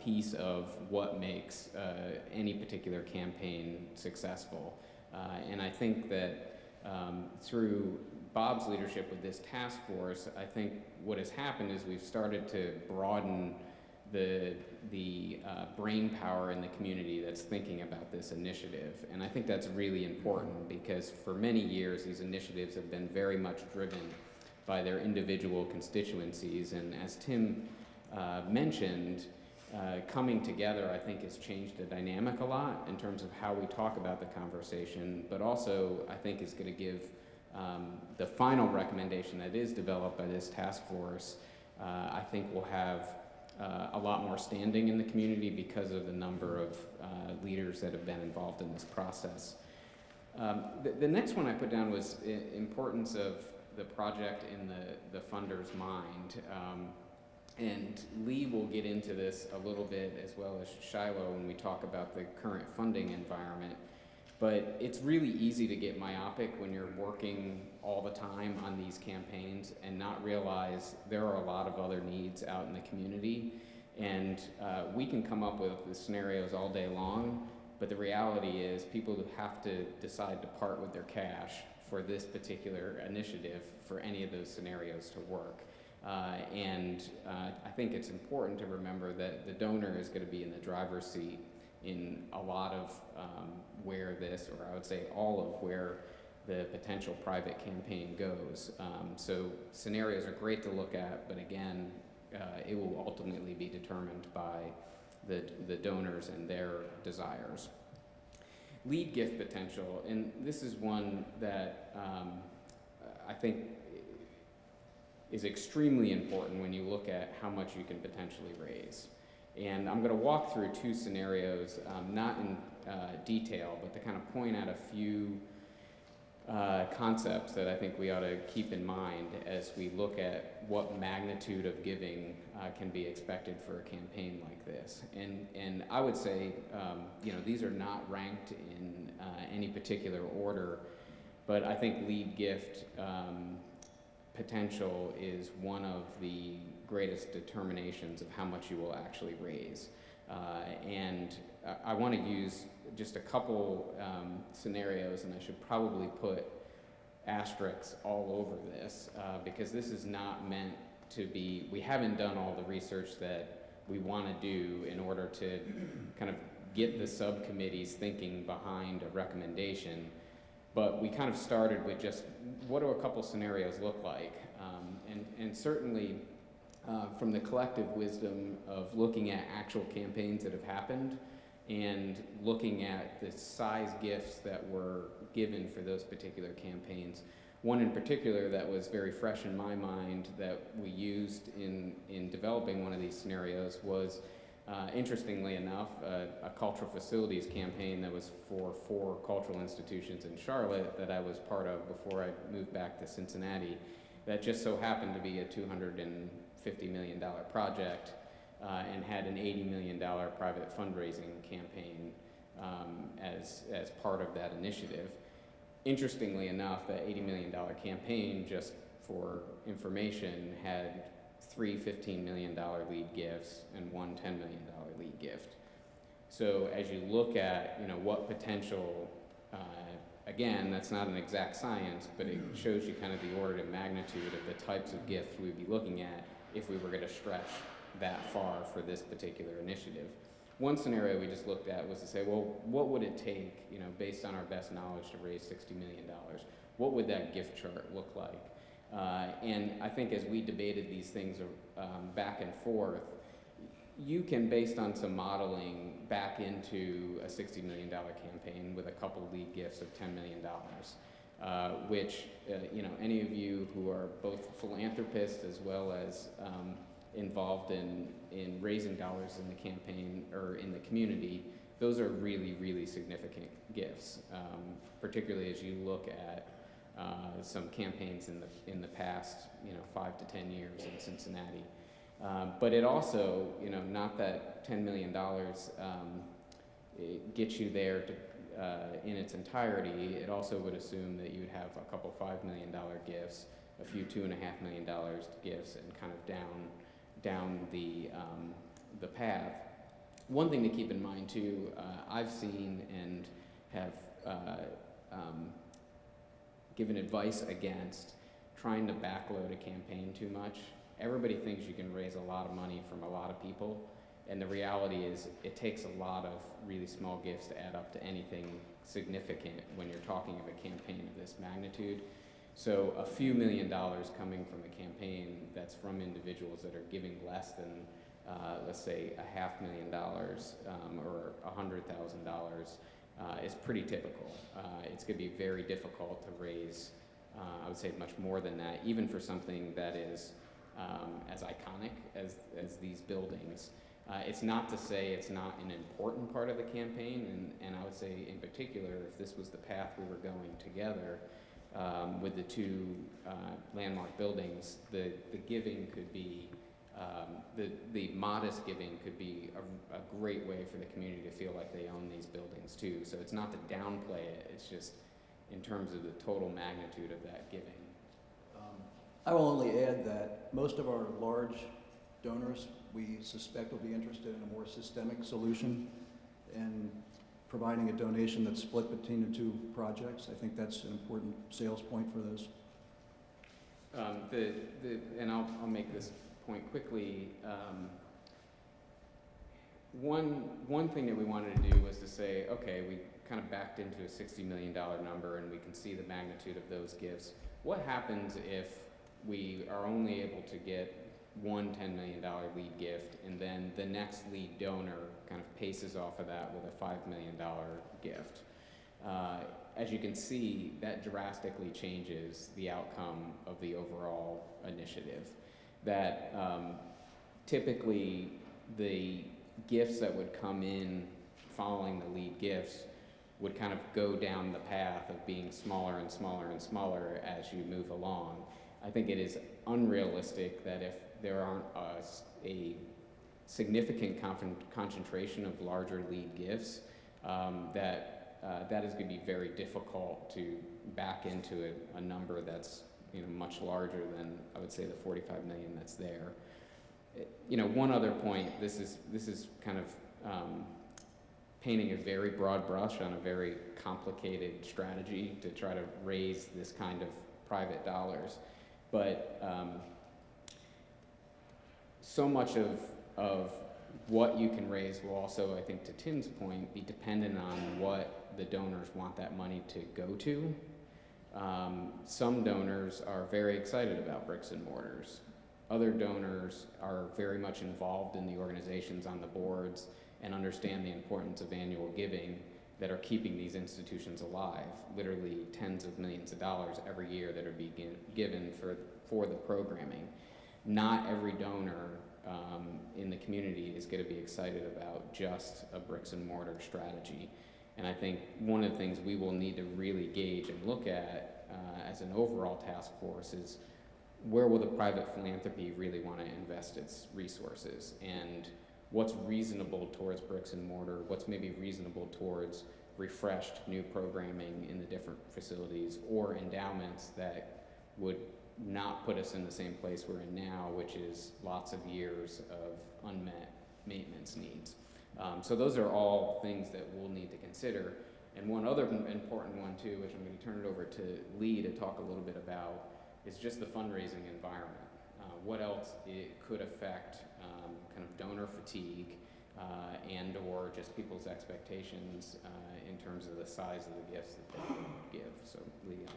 piece of what makes any particular campaign successful. And I think that through Bob's leadership with this task force, I think what has happened is we've started to broaden the brain power in the community that's thinking about this initiative. And I think that's really important because for many years these initiatives have been very much driven by their individual constituencies. And as Tim mentioned, coming together I think has changed the dynamic a lot in terms of how we talk about the conversation, but also I think is going to give the final recommendation that is developed by this task force, I think will have a lot more standing in the community because of the number of leaders that have been involved in this process. The next one I put down was importance of the project in the funder's mind. And Lee will get into this a little bit, as well as Shiloh, when we talk about the current funding environment. But it's really easy to get myopic when you're working all the time on these campaigns and not realize there are a lot of other needs out in the community. And we can come up with the scenarios all day long, but the reality is people have to decide to part with their cash for this particular initiative for any of those scenarios to work. I think it's important to remember that the donor is going to be in the driver's seat in a lot of where this, or I would say all of where the potential private campaign goes. So scenarios are great to look at, but again, it will ultimately be determined by the donors and their desires. Lead gift potential, and this is one that I think is extremely important when you look at how much you can potentially raise. And I'm going to walk through two scenarios, not in detail, but to kind of point out a few concepts that I think we ought to keep in mind as we look at what magnitude of giving can be expected for a campaign like this. And I would say, these are not ranked in any particular order, but I think lead gift potential is one of the greatest determinations of how much you will actually raise. And I want to use just a couple scenarios, and I should probably put asterisks all over this because this is not meant to be, we haven't done all the research that we want to do in order to kind of get the subcommittee's thinking behind a recommendation. But we kind of started with just what do a couple scenarios look like? And certainly from the collective wisdom of looking at actual campaigns that have happened and looking at the size gifts that were given for those particular campaigns. One in particular that was very fresh in my mind that we used in developing one of these scenarios was, interestingly enough, a cultural facilities campaign that was for 4 cultural institutions in Charlotte that I was part of before I moved back to Cincinnati. That just so happened to be a $250 million project and had an $80 million private fundraising campaign as part of that initiative. Interestingly enough, that $80 million campaign, just for information, had 3 $15 million lead gifts and 1 $10 million lead gift. So as you look at, what potential, again, that's not an exact science, but it shows you kind of the order of magnitude of the types of gifts we'd be looking at if we were going to stretch that far for this particular initiative. One scenario we just looked at was to say, well, what would it take, based on our best knowledge, to raise $60 million? What would that gift chart look like? And I think as we debated these things back and forth, you can, based on some modeling, back into a $60 million campaign with a couple lead gifts of $10 million, which, any of you who are both philanthropists as well as involved in raising dollars in the campaign or in the community, those are really, really significant gifts, particularly as you look at some campaigns in the past, 5 to 10 years in Cincinnati. But it also, not that $10 million it gets you there to, in its entirety. It also would assume that you'd have a couple $5 million gifts, a few $2.5 million gifts, and kind of down the path. One thing to keep in mind too, I've seen and have given advice against trying to backload a campaign too much. Everybody thinks you can raise a lot of money from a lot of people, and the reality is it takes a lot of really small gifts to add up to anything significant when you're talking of a campaign of this magnitude. So a few $1 million coming from a campaign that's from individuals that are giving less than, let's say, $500,000 or $100,000 is pretty typical. It's going to be very difficult to raise, I would say, much more than that, even for something that is as iconic as these buildings. It's not to say it's not an important part of the campaign, and I would say in particular, if this was the path we were going together, with the two landmark buildings, the giving could be, the modest giving could be a great way for the community to feel like they own these buildings too. So it's not to downplay it, it's just in terms of the total magnitude of that giving. I will only add that most of our large donors, we suspect, will be interested in a more systemic solution and providing a donation that's split between the two projects. I think that's an important sales point for this. And I'll make this point quickly. One thing that we wanted to do was to say, okay, we kind of backed into a $60 million number and we can see the magnitude of those gifts. What happens if we are only able to get one $10 million lead gift and then the next lead donor kind of paces off of that with a $5 million gift? As you can see, that drastically changes the outcome of the overall initiative. That typically the gifts that would come in following the lead gifts would kind of go down the path of being smaller and smaller and smaller as you move along. I think it is unrealistic that if there aren't a significant concentration of larger lead gifts, that is going to be very difficult to back into a number that's much larger than, I would say, the 45 million that's there. One other point. This is kind of painting a very broad brush on a very complicated strategy to try to raise this kind of private dollars. But so much of what you can raise will also, I think to Tim's point, be dependent on what the donors want that money to go to. Some donors are very excited about bricks and mortars. Other donors are very much involved in the organizations on the boards and understand the importance of annual giving that are keeping these institutions alive. Literally tens of millions of dollars every year that are being given for the programming. Not every donor in the community is going to be excited about just a bricks and mortar strategy. And I think one of the things we will need to really gauge and look at as an overall task force is where will the private philanthropy really want to invest its resources, and what's reasonable towards bricks and mortar, what's maybe reasonable towards refreshed new programming in the different facilities, or endowments that would not put us in the same place we're in now, which is lots of years of unmet maintenance needs. So those are all things that we'll need to consider. And one other important one too, which I'm going to turn it over to Lee to talk a little bit about, is just the fundraising environment. What else it could affect kind of donor fatigue and or just people's expectations in terms of the size of the gifts that they give. So Lee,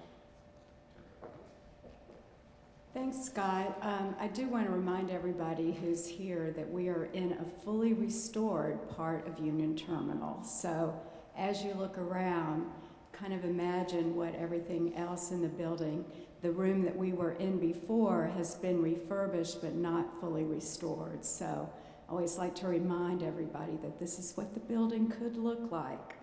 Thanks, Scott. I do want to remind everybody who's here that we are in a fully restored part of Union Terminal. So as you look around, kind of imagine what everything else in the building, the room that we were in before has been refurbished but not fully restored. So I always like to remind everybody that this is what the building could look like.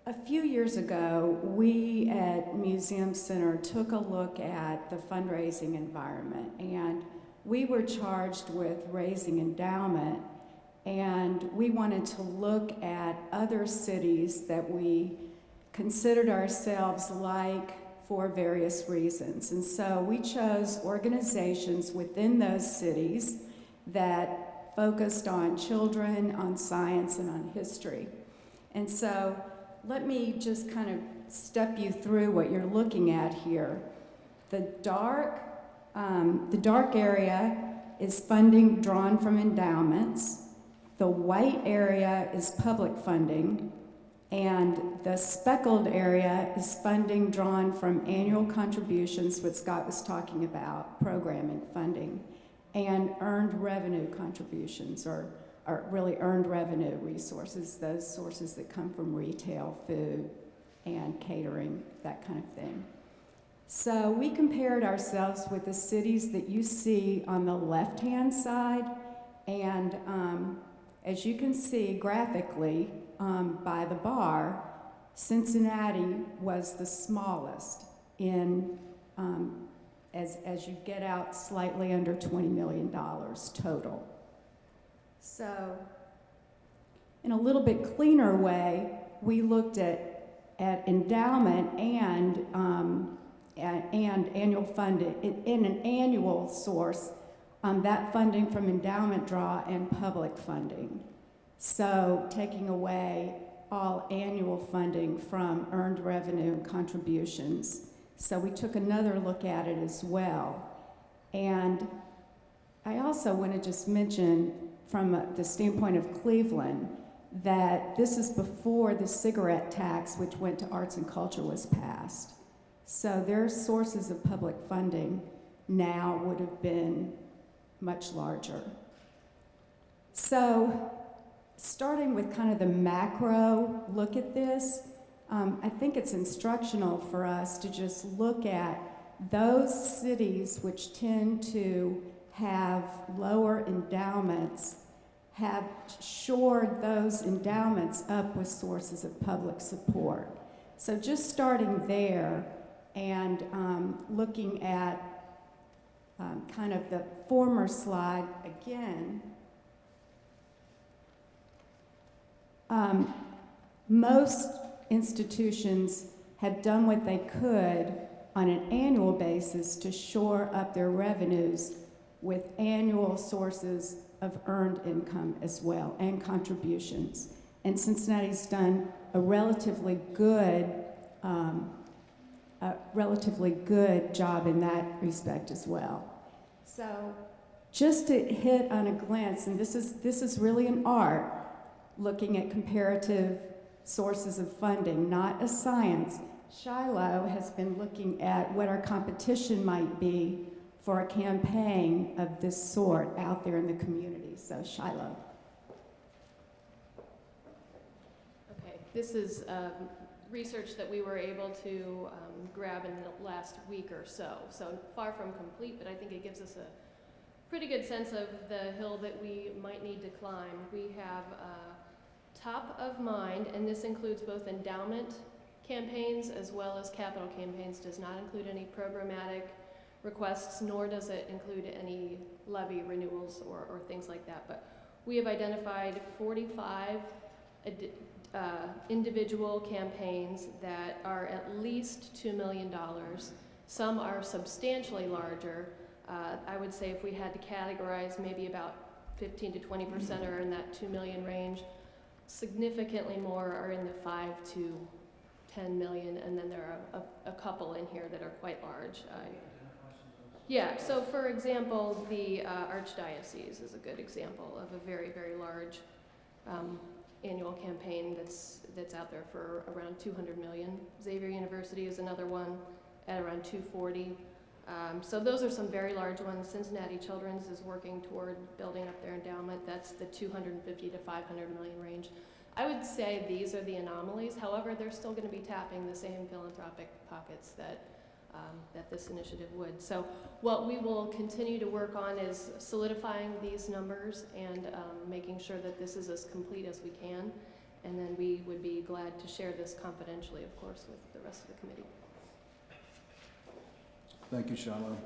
A few years ago, we at Museum Center took a look at the fundraising environment, and we were charged with raising endowment, and we wanted to look at other cities that we considered ourselves like for various reasons. And so we chose organizations within those cities that focused on children, on science, and on history. And so let me just kind of step you through what you're looking at here. The dark area is funding drawn from endowments. The white area is public funding, and the speckled area is funding drawn from annual contributions, what Scott was talking about, programming funding, and earned revenue contributions, or really earned revenue resources, those sources that come from retail, food, and catering, that kind of thing. So we compared ourselves with the cities that you see on the left-hand side, and as you can see graphically by the bar, Cincinnati was the smallest in, as you get out slightly under $20 million total. So, in a little bit cleaner way, we looked at endowment and annual funding, in an annual source, that funding from endowment draw and public funding. So taking away all annual funding from earned revenue and contributions. So we took another look at it as well. And I also want to just mention from the standpoint of Cleveland that this is before the cigarette tax, which went to arts and culture, was passed. So their sources of public funding now would have been much larger. So starting with kind of the macro look at this, I think it's instructional for us to just look at those cities which tend to have lower endowments, have shored those endowments up with sources of public support. So just starting there and looking at kind of the former slide again, most institutions have done what they could on an annual basis to shore up their revenues with annual sources of earned income as well, and contributions. And Cincinnati's done a relatively good job in that respect as well. So just to hit on a glance, and this is really an art, looking at comparative sources of funding, not a science. Shiloh has been looking at what our competition might be for a campaign of this sort out there in the community. So Shiloh. Okay, this is research that we were able to grab in the last week or so. So far from complete, but I think it gives us a pretty good sense of the hill that we might need to climb. We have top of mind, and this includes both endowment campaigns as well as capital campaigns, does not include any programmatic requests, nor does it include any levy renewals or things like that. But we have identified 45 individual campaigns that are at least $2 million. Some are substantially larger. I would say if we had to categorize, maybe about 15 to 20% are in that 2 million range. Significantly more are in the 5 to 10 million, and then there are a couple in here that are quite large. Yeah, so for example, the Archdiocese is a good example of a very, very large annual campaign that's out there for around 200 million. Xavier University is another one at around 240. So those are some very large ones. Cincinnati Children's is working toward building up their endowment. That's the 250 to 500 million range. I would say these are the anomalies. However, they're still going to be tapping the same philanthropic pockets that this initiative would. So what we will continue to work on is solidifying these numbers and making sure that this is as complete as we can. And then we would be glad to share this confidentially, of course, with the rest of the committee. Thank you, Shiloh.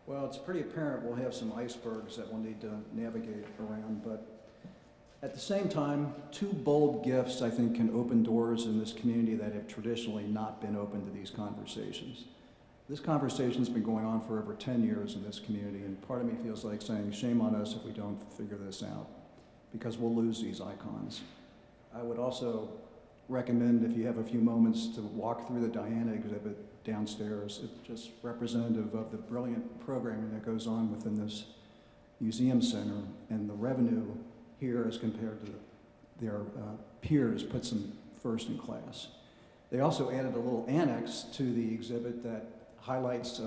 Well, it's pretty apparent we'll have some icebergs that we'll need to navigate around, but at the same time, two bold gifts, I think, can open doors in this community that have traditionally not been open to these conversations. This conversation's been going on for over 10 years in this community, and part of me feels like saying, shame on us if we don't figure this out, because we'll lose these icons. I would also recommend, if you have a few moments, to walk through the Diana exhibit downstairs. It's just representative of the brilliant programming that goes on within this museum center, and the revenue here as compared to their peers puts them first in class. They also added a little annex to the exhibit that highlights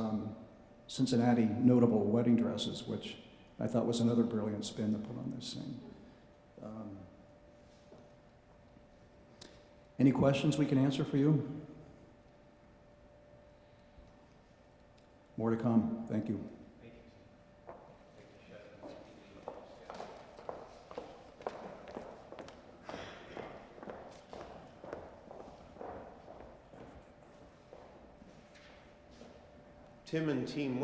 Cincinnati notable wedding dresses, which I thought was another brilliant spin to put on this thing. Any questions we can answer for you? More to come. Thank you. Tim and team,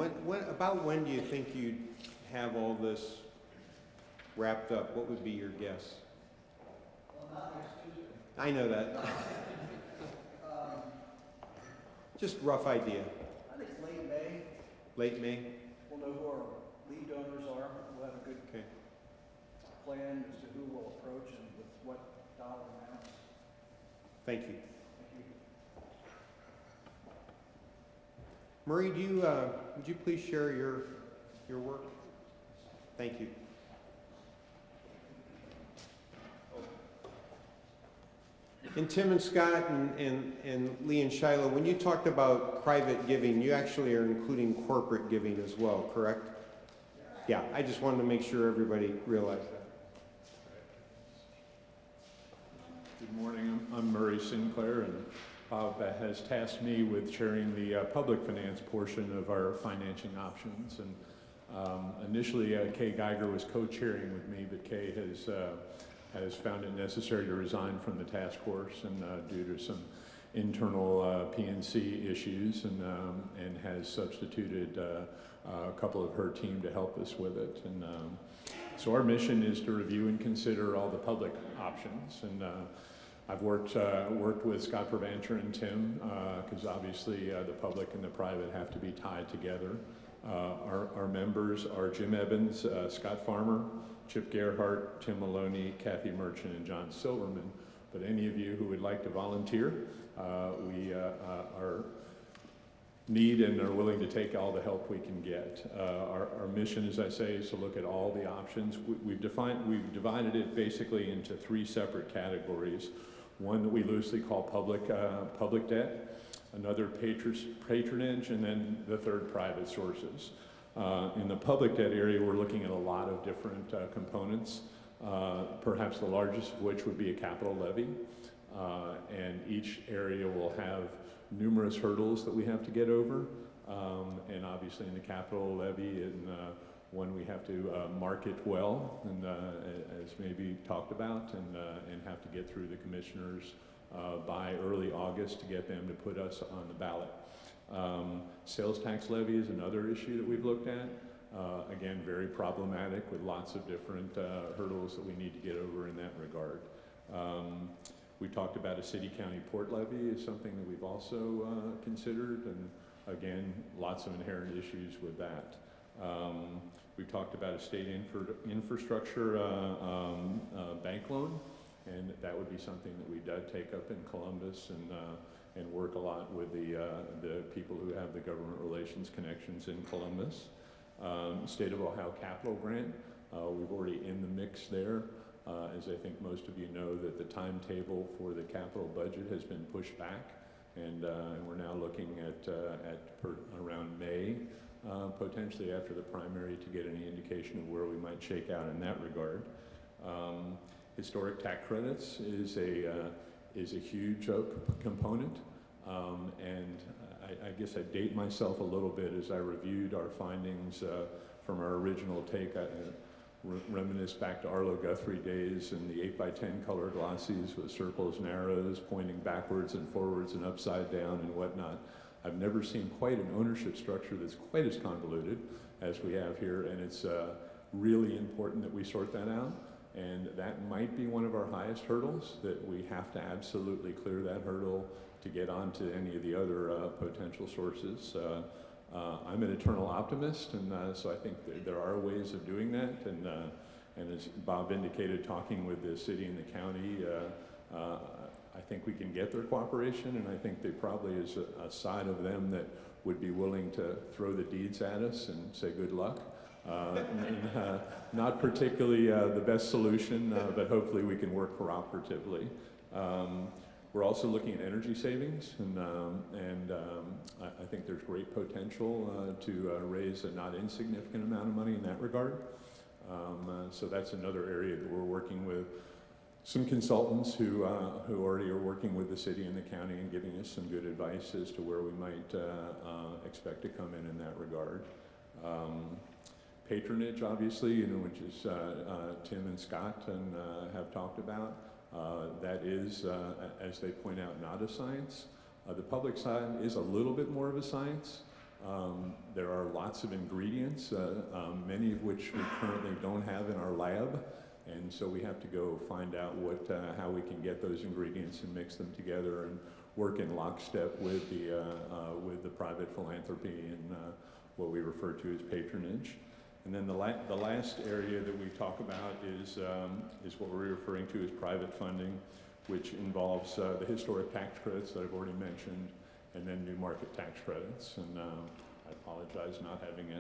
about when do you think you'd have all this wrapped up? What would be your guess? Well, not next Tuesday. I know that. Just rough idea. I think late May, Late May? we'll know who our lead donors are. We'll have a good Okay. plan as to who we'll approach and with what dollar amounts. Thank you. Thank you. Murray, would you please share your work? Thank you. And Tim and Scott and Lee and Shiloh, when you talked about private giving, you actually are including corporate giving as well, correct? Yeah, I just wanted to make sure everybody realized that. Good morning, I'm Murray Sinclair, and Bob has tasked me with chairing the public finance portion of our financing options. And initially, Kay Geiger was co-chairing with me, but Kay has found it necessary to resign from the task force and due to some internal PNC issues, and has substituted a couple of her team to help us with it. And so our mission is to review and consider all the public options. And I've worked with Scott Provancher and Tim, because obviously the public and the private have to be tied together. Our members are Jim Evans, Scott Farmer, Chip Gerhardt, Tim Maloney, Kathy Merchant, and John Silverman. But any of you who would like to volunteer, we are need and are willing to take all the help we can get. Our mission, as I say, is to look at all the options. We've divided it basically into three separate categories. One that we loosely call public debt, another patronage, and then the third, private sources. In the public debt area, we're looking at a lot of different components, perhaps the largest of which would be a capital levy. And each area will have numerous hurdles that we have to get over. And obviously in the capital levy, one we have to market well, and as maybe talked about, and have to get through the commissioners by early August to get them to put us on the ballot. Sales tax levy is another issue that we've looked at. Again, very problematic with lots of different hurdles that we need to get over in that regard. We talked about a city-county port levy is something that we've also considered, and again, lots of inherent issues with that. We've talked about a state infrastructure bank loan, and that would be something that we did take up in Columbus, and work a lot with the people who have the government relations connections in Columbus. State of Ohio capital grant, we've already in the mix there. As I think most of you know, that the timetable for the capital budget has been pushed back, and we're now looking at around May, potentially after the primary, to get any indication of where we might shake out in that regard. Historic tax credits is a huge component, and I guess I date myself a little bit as I reviewed our findings from our original take. I reminisce back to Arlo Guthrie days and the 8x10 color glossies with circles and arrows pointing backwards and forwards and upside down and whatnot. I've never seen quite an ownership structure that's quite as convoluted as we have here, and it's really important that we sort that out. And that might be one of our highest hurdles, that we have to absolutely clear that hurdle to get onto any of the other potential sources. I'm an eternal optimist, and so I think there are ways of doing that. And as Bob indicated, talking with the city and the county, I think we can get their cooperation, and I think there probably is a side of them that would be willing to throw the deeds at us and say good luck. Not particularly the best solution, but hopefully we can work cooperatively. We're also looking at energy savings, and I think there's great potential to raise a not insignificant amount of money in that regard. So that's another area that we're working with some consultants who already are working with the city and the county and giving us some good advice as to where we might expect to come in that regard. Patronage, obviously, which is Tim and Scott have talked about. That is, as they point out, not a science. The public side is a little bit more of a science. There are lots of ingredients, many of which we currently don't have in our lab, and so we have to go find out how we can get those ingredients and mix them together and work in lockstep with the private philanthropy and what we refer to as patronage. And then the last area that we talk about is what we're referring to as private funding, which involves the historic tax credits that I've already mentioned, and then new market tax credits. And I apologize not having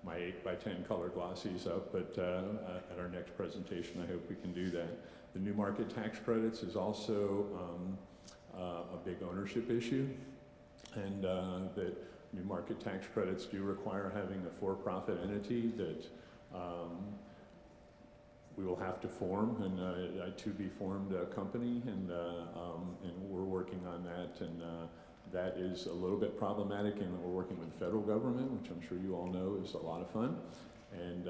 my 8x10 color glossies up, but at our next presentation, I hope we can do that. The new market tax credits is also a big ownership issue, and that new market tax credits do require having a for-profit entity that we will have to form, and a to-be-formed company, and we're working on that, and that is a little bit problematic, and we're working with the federal government, which I'm sure you all know is a lot of fun, and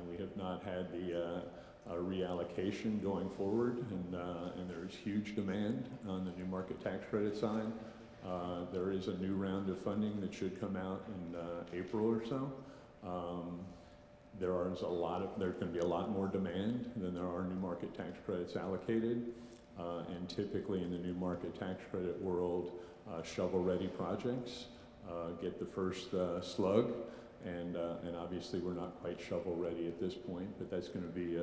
we have not had the reallocation going forward, and there's huge demand on the new market tax credit side. There is a new round of funding that should come out in April or so. There's going to be a lot more demand than there are new market tax credits allocated, and typically in the new market tax credit world, shovel-ready projects get the first slug, and obviously we're not quite shovel-ready at this point, but that's going to be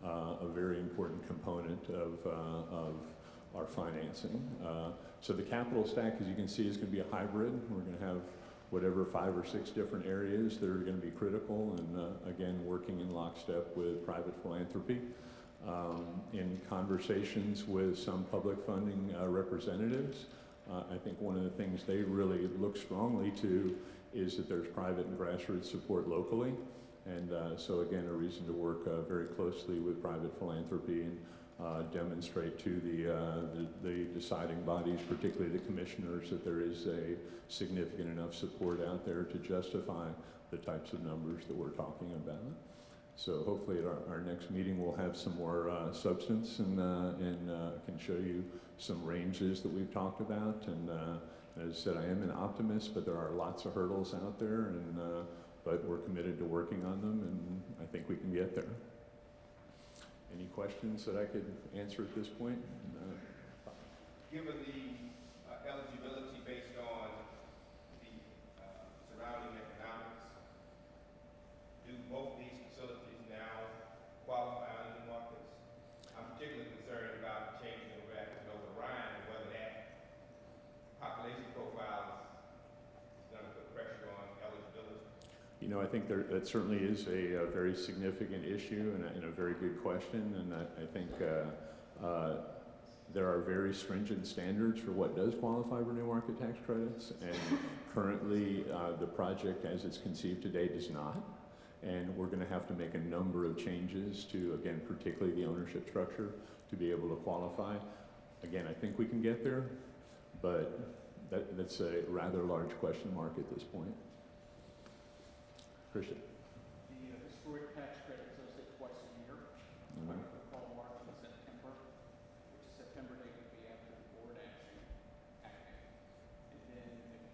a very important component of our financing. So the capital stack, as you can see, is going to be a hybrid. We're going to have whatever 5 or 6 different areas that are going to be critical, and again, working in lockstep with private philanthropy. In conversations with some public funding representatives, I think one of the things they really look strongly to is that there's private and grassroots support locally, and so again, a reason to work very closely with private philanthropy and demonstrate to the deciding bodies, particularly the commissioners, that there is a significant enough support out there to justify the types of numbers that we're talking about. So hopefully at our next meeting we'll have some more substance and can show you some ranges that we've talked about. And as I said, I am an optimist, but there are lots of hurdles out there, and but we're committed to working on them, and I think we can get there. Any questions that I could answer at this point? Given the eligibility based on the surrounding economics, do both these facilities now qualify under the markets? I'm particularly concerned about changing the rapid over Rhine and whether that population profile is going to put pressure on eligibility. You know, I think that certainly is a very significant issue and a very good question, and I think there are very stringent standards for what does qualify for new market tax credits, and currently the project as it's conceived today does not, and we're going to have to make a number of changes to, again, particularly the ownership structure to be able to qualify. Again, I think we can get there, but that's a rather large question mark at this point. Christian. The historic tax credits are set twice a year. I recall March and September, which September date would be after the board actually acted. And then if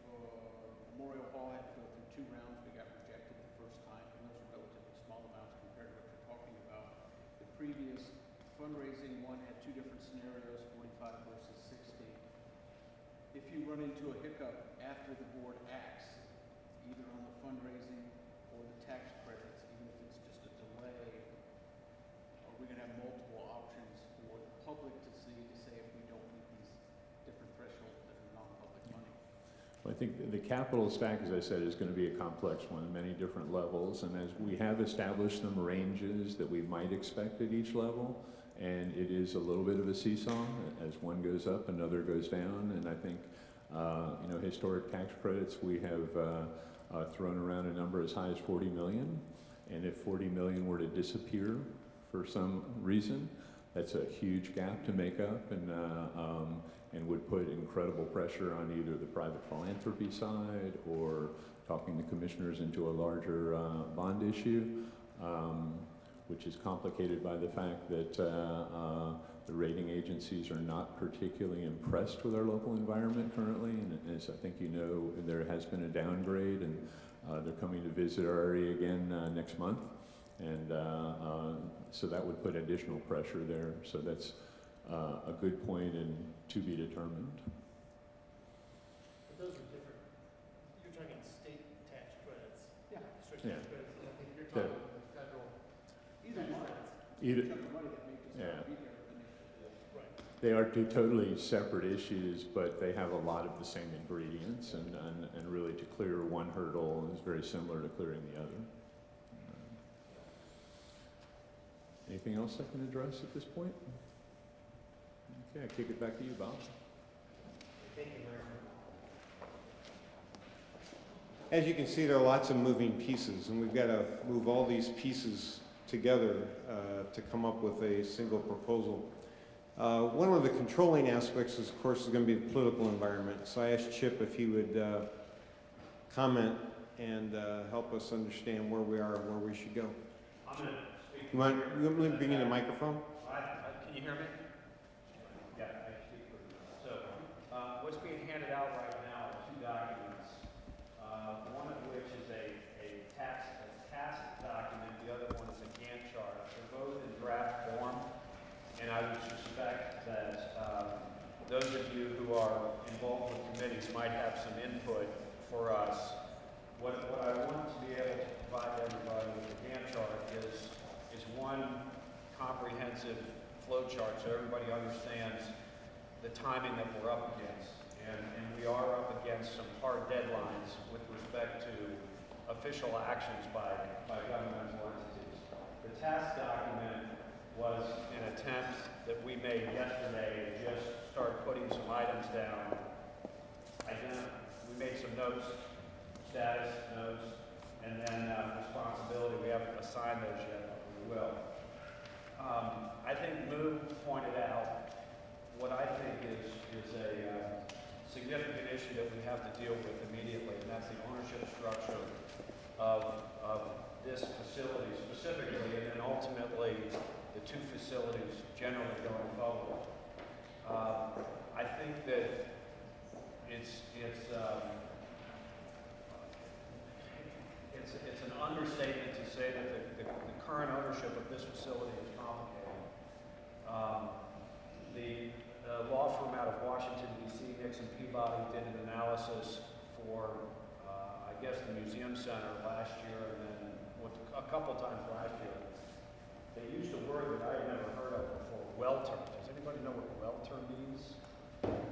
Memorial Hall had to go through 2 rounds, we got rejected the first time, and those are relatively small amounts compared to what you're talking about. The previous fundraising one had 2 different scenarios, 45 versus 60. If you run into a hiccup after the board acts, either on the fundraising or the tax credits, even if it's just a delay, are we going to have multiple options for the public to see to say if we don't meet these different thresholds that are non-public money? Well, I think the capital stack, as I said, is going to be a complex one, many different levels, and as we have established some ranges that we might expect at each level, and it is a little bit of a seesaw. As one goes up, another goes down, and I think you know, historic tax credits, we have thrown around a number as high as 40 million, and if 40 million were to disappear for some reason, that's a huge gap to make up, and would put incredible pressure on either the private philanthropy side or talking the commissioners into a larger bond issue. which is complicated by the fact that the rating agencies are not particularly impressed with our local environment currently, and as I think you know, there has been a downgrade, and they're coming to visit our area again next month, and so that would put additional pressure there. So that's a good point and to be determined. But those are different. You're talking state tax credits. Yeah. Straight Yeah. tax credits. I think you're The- talking about the federal Either tax one. credits. Either, Chunk of money that may just Yeah. not be there when they should do it. Right. they are two totally separate issues, but they have a lot of the same ingredients, and really to clear one hurdle is very similar to clearing the other. Anything else I can address at this point? Okay, I kick it back to you, Bob. Thank you, Mayor. As you can see, there are lots of moving pieces, and we've got to move all these pieces together to come up with a single proposal. One of the controlling aspects, is, of course, is going to be the political environment. So I asked Chip if he would comment and help us understand where we are and where we should go. I'm going to speak. You want me to bring in the microphone? Can you hear me? Yeah, I can speak for you. So, what's being handed out right now are two documents. One of which is a task document, the other one is a Gantt chart. They're both in draft form, and I would suspect that those of you who are involved with committees might have some input for us. What I want to be able to provide everybody with the Gantt chart is one comprehensive flow chart so everybody understands the timing that we're up against. And we are up against some hard deadlines with respect to official actions by governmental entities. The task document was an attempt that we made yesterday to just start putting some items down. We made some notes, status notes, and then responsibility. We haven't assigned those yet, but we will. I think Lou pointed out what I think is a significant issue that we have to deal with immediately, and that's the ownership structure of this facility specifically, and then ultimately the two facilities generally going forward. I think that it's an understatement to say that the current ownership of this facility is complicated. The law firm out of Washington, D.C., Nixon Peabody, did an analysis for, I guess, the Museum Center last year, and then a couple times last year. They used a word that I had never heard of before, welter. Does anybody know what welter means?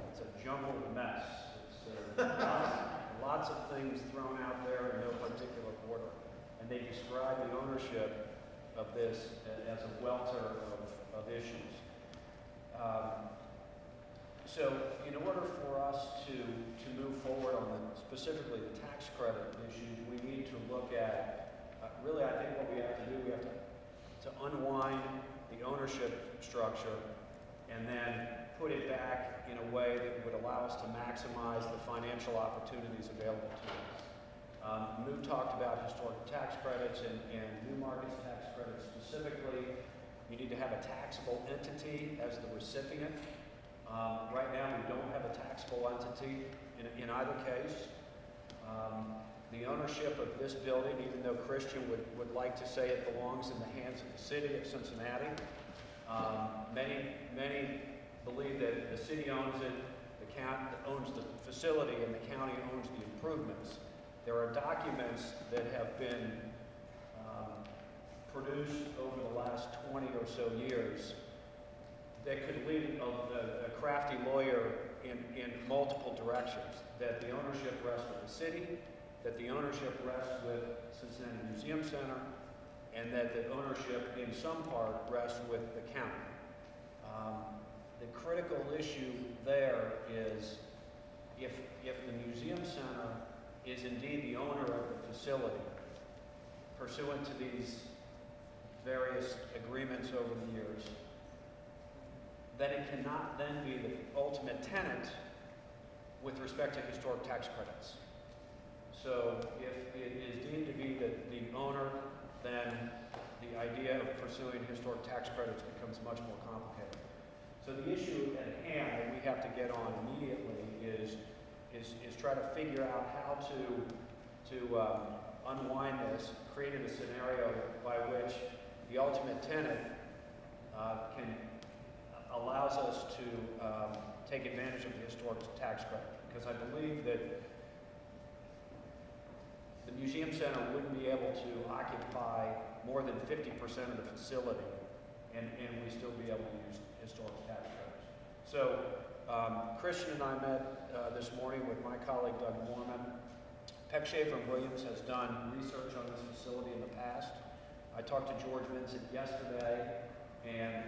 It's a jumbled mess. It's lots of things thrown out there in no particular order. And they describe the ownership of this as a welter of issues. So in order for us to move forward on specifically the tax credit issues, we need to look at, really I think what we have to do, we have to unwind the ownership structure and then put it back in a way that would allow us to maximize the financial opportunities available to us. Lou talked about historic tax credits and new markets tax credits specifically. You need to have a taxable entity as the recipient. Right now we don't have a taxable entity in either case. The ownership of this building, even though Christian would like to say it belongs in the hands of the city of Cincinnati, many believe that the city owns it, the county owns the facility, and the county owns the improvements. There are documents that have been produced over the last 20 or so years that could lead a crafty lawyer in multiple directions. That the ownership rests with the city, that the ownership rests with Cincinnati Museum Center, and that the ownership in some part rests with the county. The critical issue there is if the Museum Center is indeed the owner of the facility, pursuant to these various agreements over the years, then it cannot then be the ultimate tenant with respect to historic tax credits. So if it is deemed to be the owner, then the idea of pursuing historic tax credits becomes much more complicated. So the issue at hand that we have to get on immediately is try to figure out how to unwind this, creating a scenario by which the ultimate tenant allows us to take advantage of the historic tax credit. Because I believe that the museum center wouldn't be able to occupy more than 50% of the facility, and we still be able to use historic tax credits. So Christian and I met this morning with my colleague Doug Mormon. Peck Schaefer Williams has done research on this facility in the past. I talked to George Vincent yesterday, and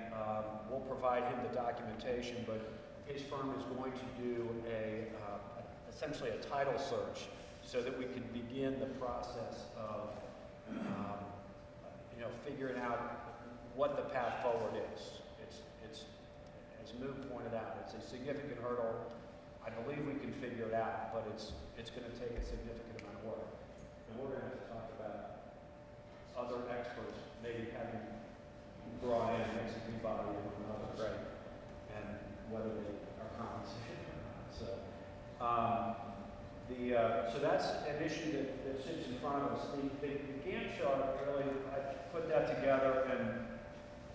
we'll provide him the documentation, but his firm is going to do essentially a title search so that we can begin the process of figuring out what the path forward is. It's as Moo pointed out, it's a significant hurdle. I believe we can figure it out, but it's going to take a significant amount of work. And we're going to have to talk about other experts maybe having brought in an body or another, right? And whether they are compensated or not. So that's an issue that sits in front of us. The Gantt chart, really, I put that together, and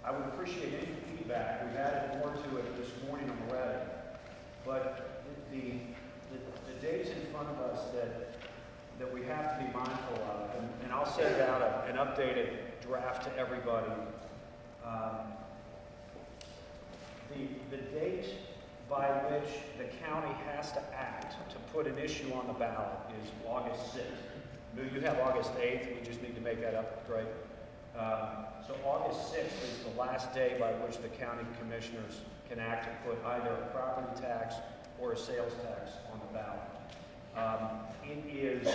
I would appreciate any feedback. We've added more to it this morning already. But the dates in front of us that we have to be mindful of, and I'll send out an updated draft to everybody. The date by which the county has to act to put an issue on the ballot is August 6th. You have August 8th, we just need to make that up, right? So August 6th is the last day by which the county commissioners can act to put either a property tax or a sales tax on the ballot. It is,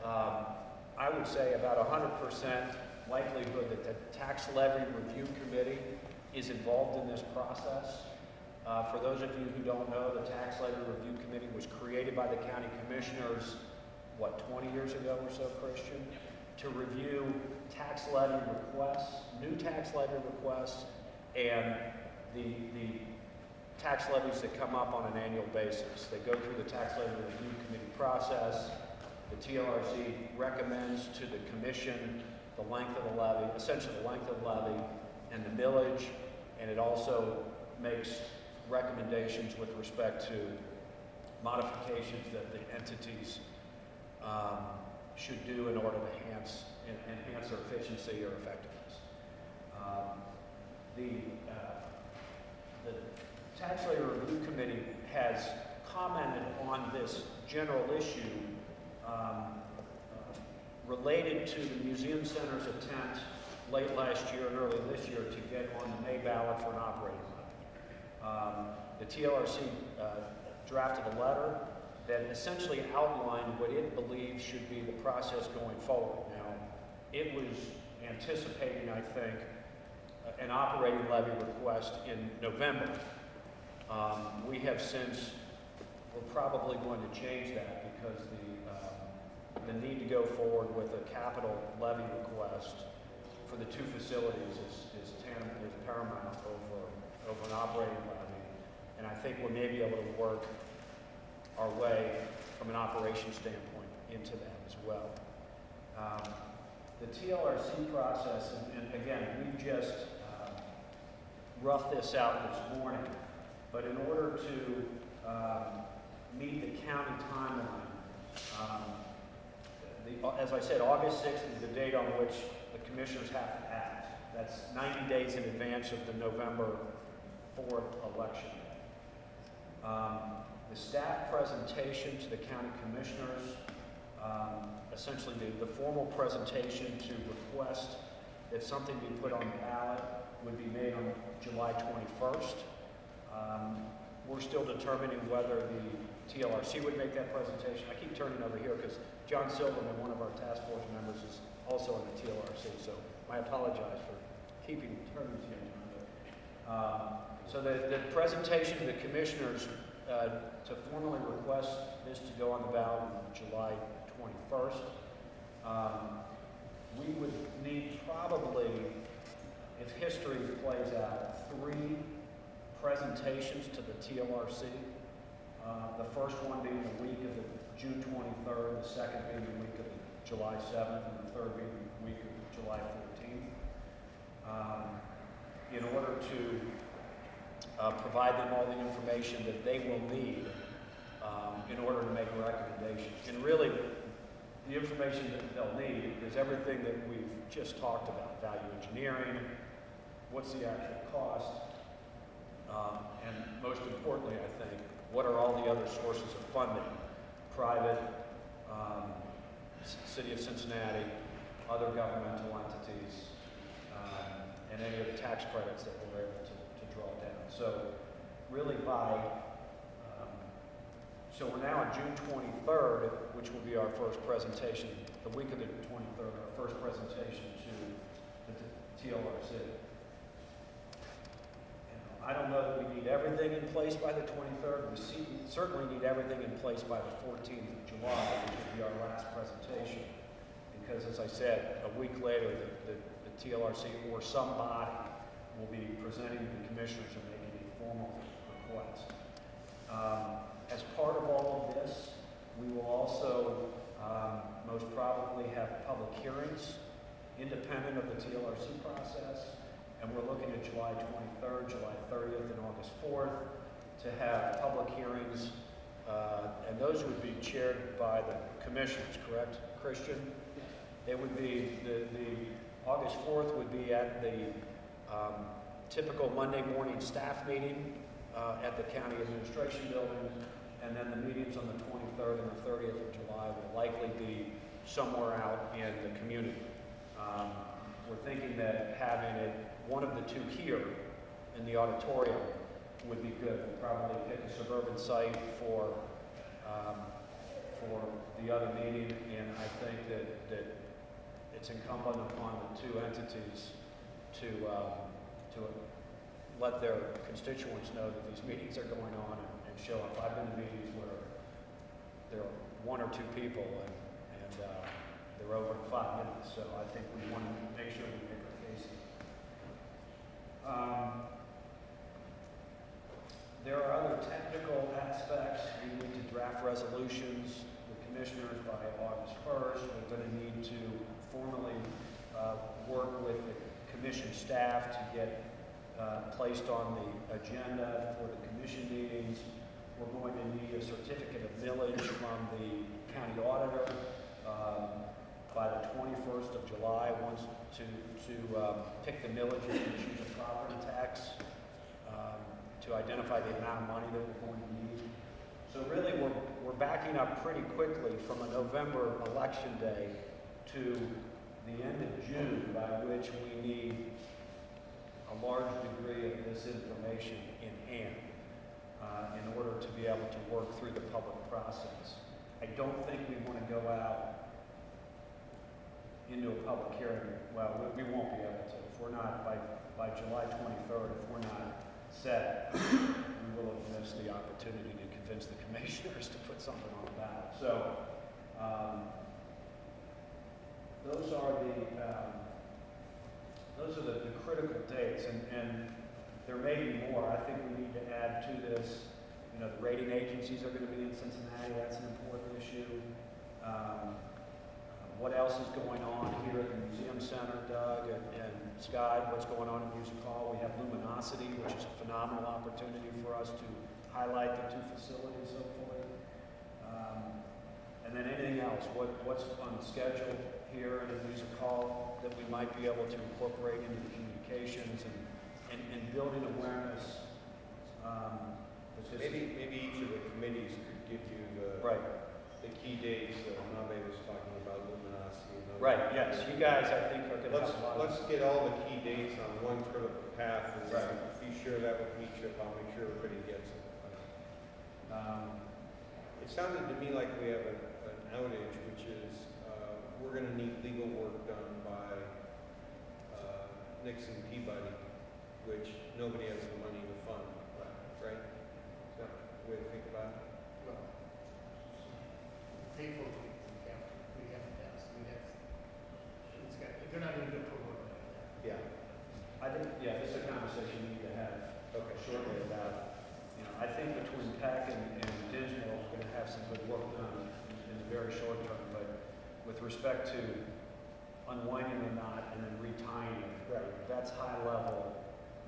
I would say, about 100% likelihood that the tax levy review committee is involved in this process. For those of you who don't know, the tax levy review committee was created by the county commissioners, 20 years ago or so, Christian, to review tax levy requests, new tax levy requests, and the tax levies that come up on an annual basis. They go through the tax levy review committee process. The TLRC recommends to the commission the length of the levy, essentially the length of the levy and the millage, and it also makes recommendations with respect to modifications that the entities should do in order to enhance their efficiency or effectiveness. The Tax Levy Review Committee has commented on this general issue related to the Museum Center's attempt late last year and early this year to get on the May ballot for an operating levy. The TLRC drafted a letter that essentially outlined what it believes should be the process going forward. Now, it was anticipating, I think, an operating levy request in November. We have since, we're probably going to change that because the need to go forward with a capital levy request for the two facilities is paramount over an operating levy. And I think we may be able to work our way from an operations standpoint into that as well. The TLRC process, and again, we've just roughed this out this morning, but in order to meet the county timeline, as I said, August 6th is the date on which the commissioners have to act. That's 90 days in advance of the November 4th election day. The staff presentation to the county commissioners, essentially the formal presentation to request that something be put on the ballot would be made on July 21st. We're still determining whether the TLRC would make that presentation. I keep turning over here because John Silverman, one of our task force members, is also on the TLRC, so I apologize for keeping turning to you. So the presentation to the commissioners to formally request this to go on the ballot on July 21st. we would need probably, if history plays out, 3 presentations to the TLRC. The first one being the week of the June 23rd, the second being the week of the July 7th, and the third being the week of July 14th. In order to provide them all the information that they will need in order to make a recommendation. And really, the information that they'll need is everything that we've just talked about: value engineering, what's the actual cost, and most importantly, I think, what are all the other sources of funding, private, City of Cincinnati, other governmental entities, and any of the tax credits that we're able to draw down. So really so we're now on June 23rd, which will be our first presentation, the week of the 23rd, our first presentation to the TLRC. I don't know that we need everything in place by the 23rd. We certainly need everything in place by the 14th of July, which will be our last presentation. Because as I said, a week later, the TLRC or some body will be presenting to the commissioners and making a formal request. As part of all of this, we will also most probably have public hearings independent of the TLRC process. And we're looking at July 23rd, July 30th, and August 4th to have public hearings. And those would be chaired by the commissioners, correct, Christian? They would be, the August 4th would be at the typical Monday morning staff meeting at the county administration building. And then the meetings on the 23rd and the 30th of July will likely be somewhere out in the community. We're thinking that having it, one of the two here in the auditorium would be good. We'll probably pick a suburban site for the other meeting, and I think that it's incumbent upon the two entities to let their constituents know that these meetings are going on and show up. I've been to meetings where there are 1 or 2 people and they're over in 5 minutes, so I think we want to make sure we make our cases. There are other technical aspects. We need to draft resolutions with commissioners by August 1st. We're going to need to formally work with the commission staff to get placed on the agenda for the commission meetings. We're going to need a certificate of millage from the county auditor by the 21st of July, wants to pick the millage and issues of property tax to identify the amount of money that we're going to need. So really, we're backing up pretty quickly from a November election day to the end of June, by which we need a large degree of this information in hand in order to be able to work through the public process. I don't think we want to go out into a public hearing. Well, we won't be able to. If we're not, by July 23rd, if we're not set, we will have missed the opportunity to convince the commissioners to put something on the ballot. So those are the critical dates, and there may be more. I think we need to add to this. You know, the rating agencies are going to be in Cincinnati. That's an important issue. What else is going on here at the Museum Center, Doug and Scott? What's going on at Music Hall? We have Luminosity, which is a phenomenal opportunity for us to highlight the 2 facilities, hopefully. And then anything else? What's on the schedule here at the Music Hall that we might be able to incorporate into the communications and building awareness? Maybe each of the committees could give you the key dates that Nave was talking about, Luminosity. Right, yes. You guys, I think, are going to have a lot. Let's get all the key dates on one critical path, and be sure that with me, Chip, I'll make sure everybody gets it. It sounded to me like we have an outage, which is we're going to need legal work done by Nixon Peabody, which nobody has the money to fund, right? Is that the way to think about it? Well, pay for it, we have to pass. It's got they're not gonna do pro bono. Yeah. I think, yeah, this is a conversation we need to have shortly about, you know, I think between Peck and Dinsmore, we're gonna have some good work done in the very short term, but with respect to unwinding the knot and then retying it, right, that's high level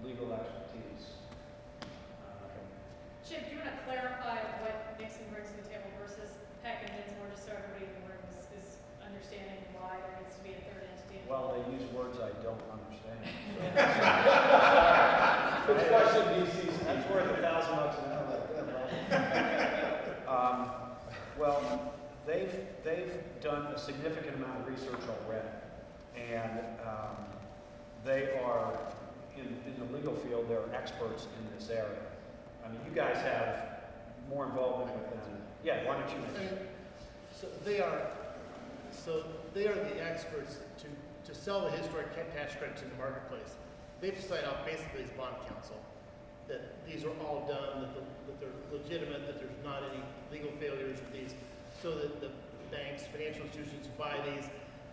legal expertise. Chip, do you want to clarify what Nixon brings to the table versus Peck and Dinsmore, just so everybody in the room is understanding why there needs to be a third entity? Well, they use words I don't understand. Good question, DC. That's worth $1,000 an hour. Well, they've done a significant amount of research already, and they are in the legal field. They're experts in this area. I mean, you guys have more involvement with them. Yeah, why don't you mention? So they are the experts to sell the historic tax credits in the marketplace. They have to sign off basically as bond counsel that these are all done, that they're legitimate, that there's not any legal failures with these, so that the banks, financial institutions who buy these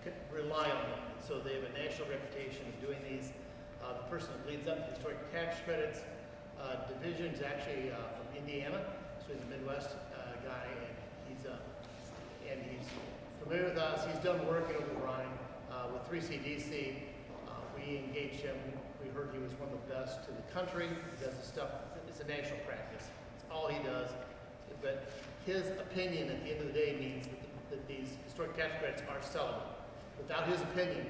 can rely on them. And so they have a national reputation of doing these. The person that leads up the historic tax credits division is actually from Indiana, so he's a Midwest guy, and he's familiar with us. He's done work over the Rhine with 3CDC. We engaged him. We heard he was one of the best in the country. He does this stuff. It's a national practice. It's all he does. But his opinion at the end of the day means that these historic tax credits are sellable. Without his opinion,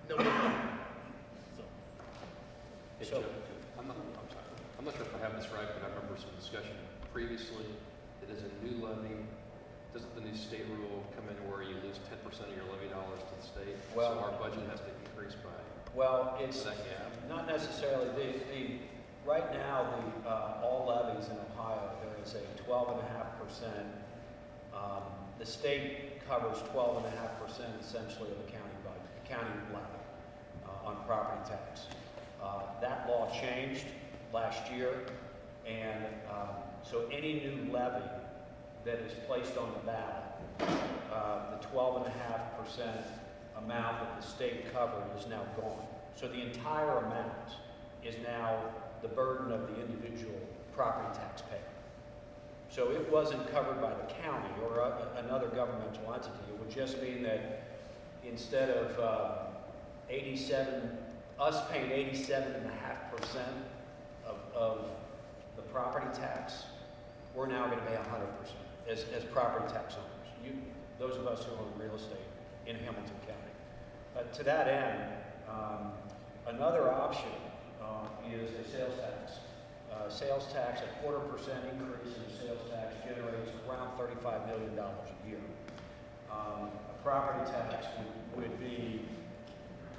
nobody will. So. I'm not sure if I have this right, but I remember some discussion previously that as a new levy, doesn't the new state rule come in where you lose 10% of your levy dollars to the state? Well, so our budget has to increase by it's that gap? not necessarily. Right now, all levies in Ohio, there is a 12.5%. The state covers 12.5% essentially of the county levy on property tax. That law changed last year, and so any new levy that is placed on the ballot, the 12.5% amount that the state covered is now gone. So the entire amount is now the burden of the individual property taxpayer. So it wasn't covered by the county or another governmental entity. It would just mean that instead of us paying 87.5% of the property tax, we're now going to pay 100% as property tax owners. Those of us who own real estate in Hamilton County. To that end, another option is a sales tax. Sales tax, a 0.25% increase in the sales tax generates around $35 million a year. A property tax would be,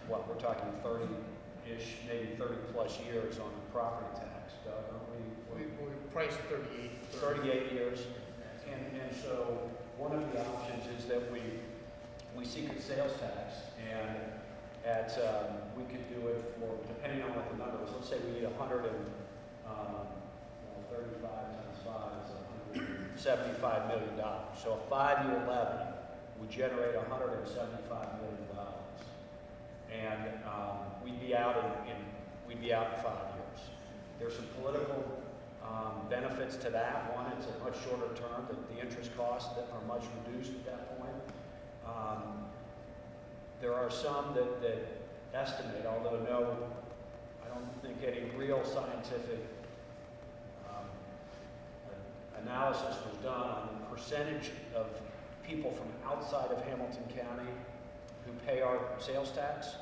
what, we're talking 30-ish, maybe 30 plus years on the property tax. We priced 38 years. And so one of the options is that we seek a sales tax, and we could do it for, depending on what the number is, let's say we need 35 times 5 is $175 million. So a 5-year levy would generate $175 million. And we'd be out in 5 years. There's some political benefits to that. One, it's a much shorter term. The interest costs that are much reduced at that point. There are some that estimate, although I don't think any real scientific analysis was done on the percentage of people from outside of Hamilton County who pay our sales tax,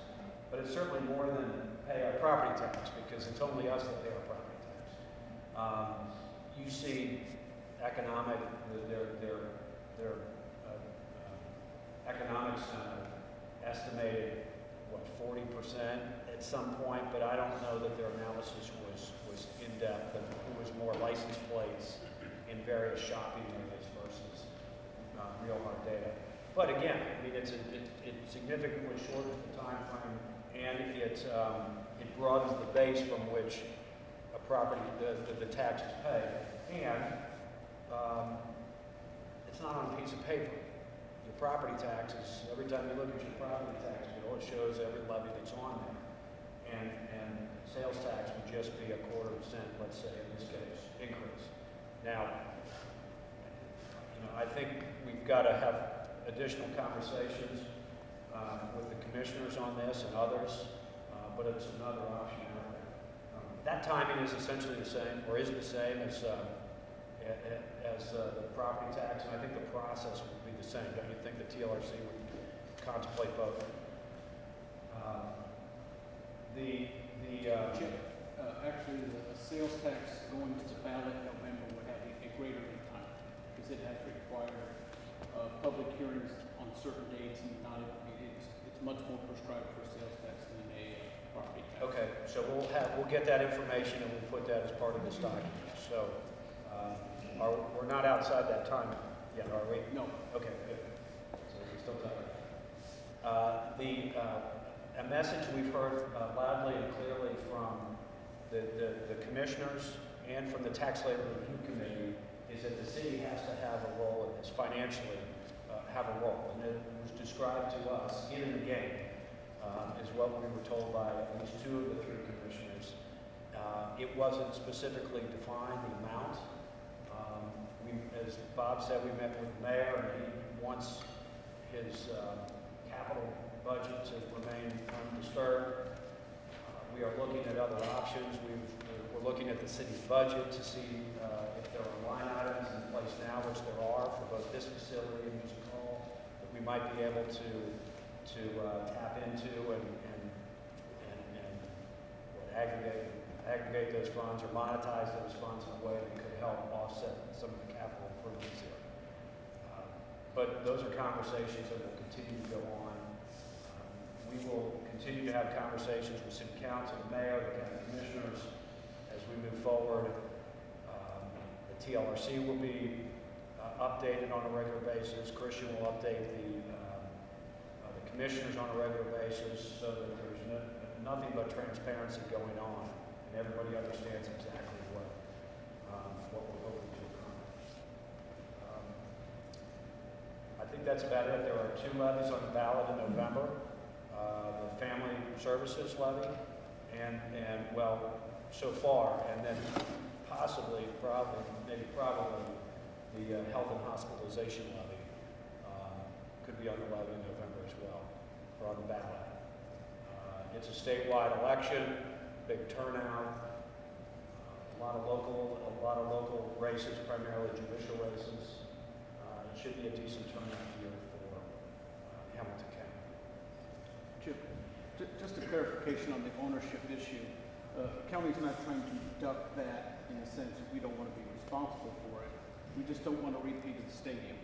but it's certainly more than pay our property tax, because it's only us that pay our property tax. You see economic, their economic center estimated, 40% at some point, but I don't know that their analysis was in-depth, and it was more license plates in various shopping areas versus real hard data. But again, I mean, it significantly shortens the time frame, and it broadens the base from which a property, the tax is paid. And it's not on a piece of paper. your property taxes, every time you look at your property tax bill, it shows every levy that's on there. And sales tax would just be a 1/4%, let's say, in this case, increase. Now, I think we've got to have additional conversations with the commissioners on this and others, but it's another option out there. That timing is essentially the same, or is the same as the property tax, and I think the process would be the same. Don't you think the TLRC would contemplate both? Actually, the sales tax going to the ballot in November would have a greater lead time, because it has required public hearings on certain dates, and it's much more prescribed for sales tax than a property tax. Okay, so we'll get that information and we'll put that as part of this document. So, we're not outside that time yet, are we? No. Okay, good. So we're still talking. A message we've heard loudly and clearly from the commissioners and from the Tax Labor Review Committee is that the city has to have a role in this, financially have a role. And it was described to us in the game, is what we were told by at least 2 of the 3 commissioners. It wasn't specifically defined, the amount. As Bob said, we met with the mayor, and he wants his capital budget to remain undisturbed. We are looking at other options. We're looking at the city's budget to see if there are line items in place now, which there are for both this facility and Music Hall, that we might be able to tap into and aggregate those funds or monetize those funds in a way that could help offset some of the capital improvements here. But those are conversations that will continue to go on. We will continue to have conversations with City Council, the Mayor, the County Commissioners as we move forward. The TLRC will be updated on a regular basis. Christian will update the commissioners on a regular basis so that there's nothing but transparency going on and everybody understands exactly what we're hoping to accomplish. I think that's about it. There are 2 levies on the ballot in November. The Family Services levy and well, so far, and then possibly, probably the Health and Hospitalization levy could be on the levy in November as well, or on the ballot. It's a statewide election, big turnout, a lot of local races, primarily judicial races. It should be a decent turnout year for Hamilton County. Chip, just a clarification on the ownership issue. County's not trying to deduct that in the sense that we don't want to be responsible for it. We just don't want to repeat of the stadium.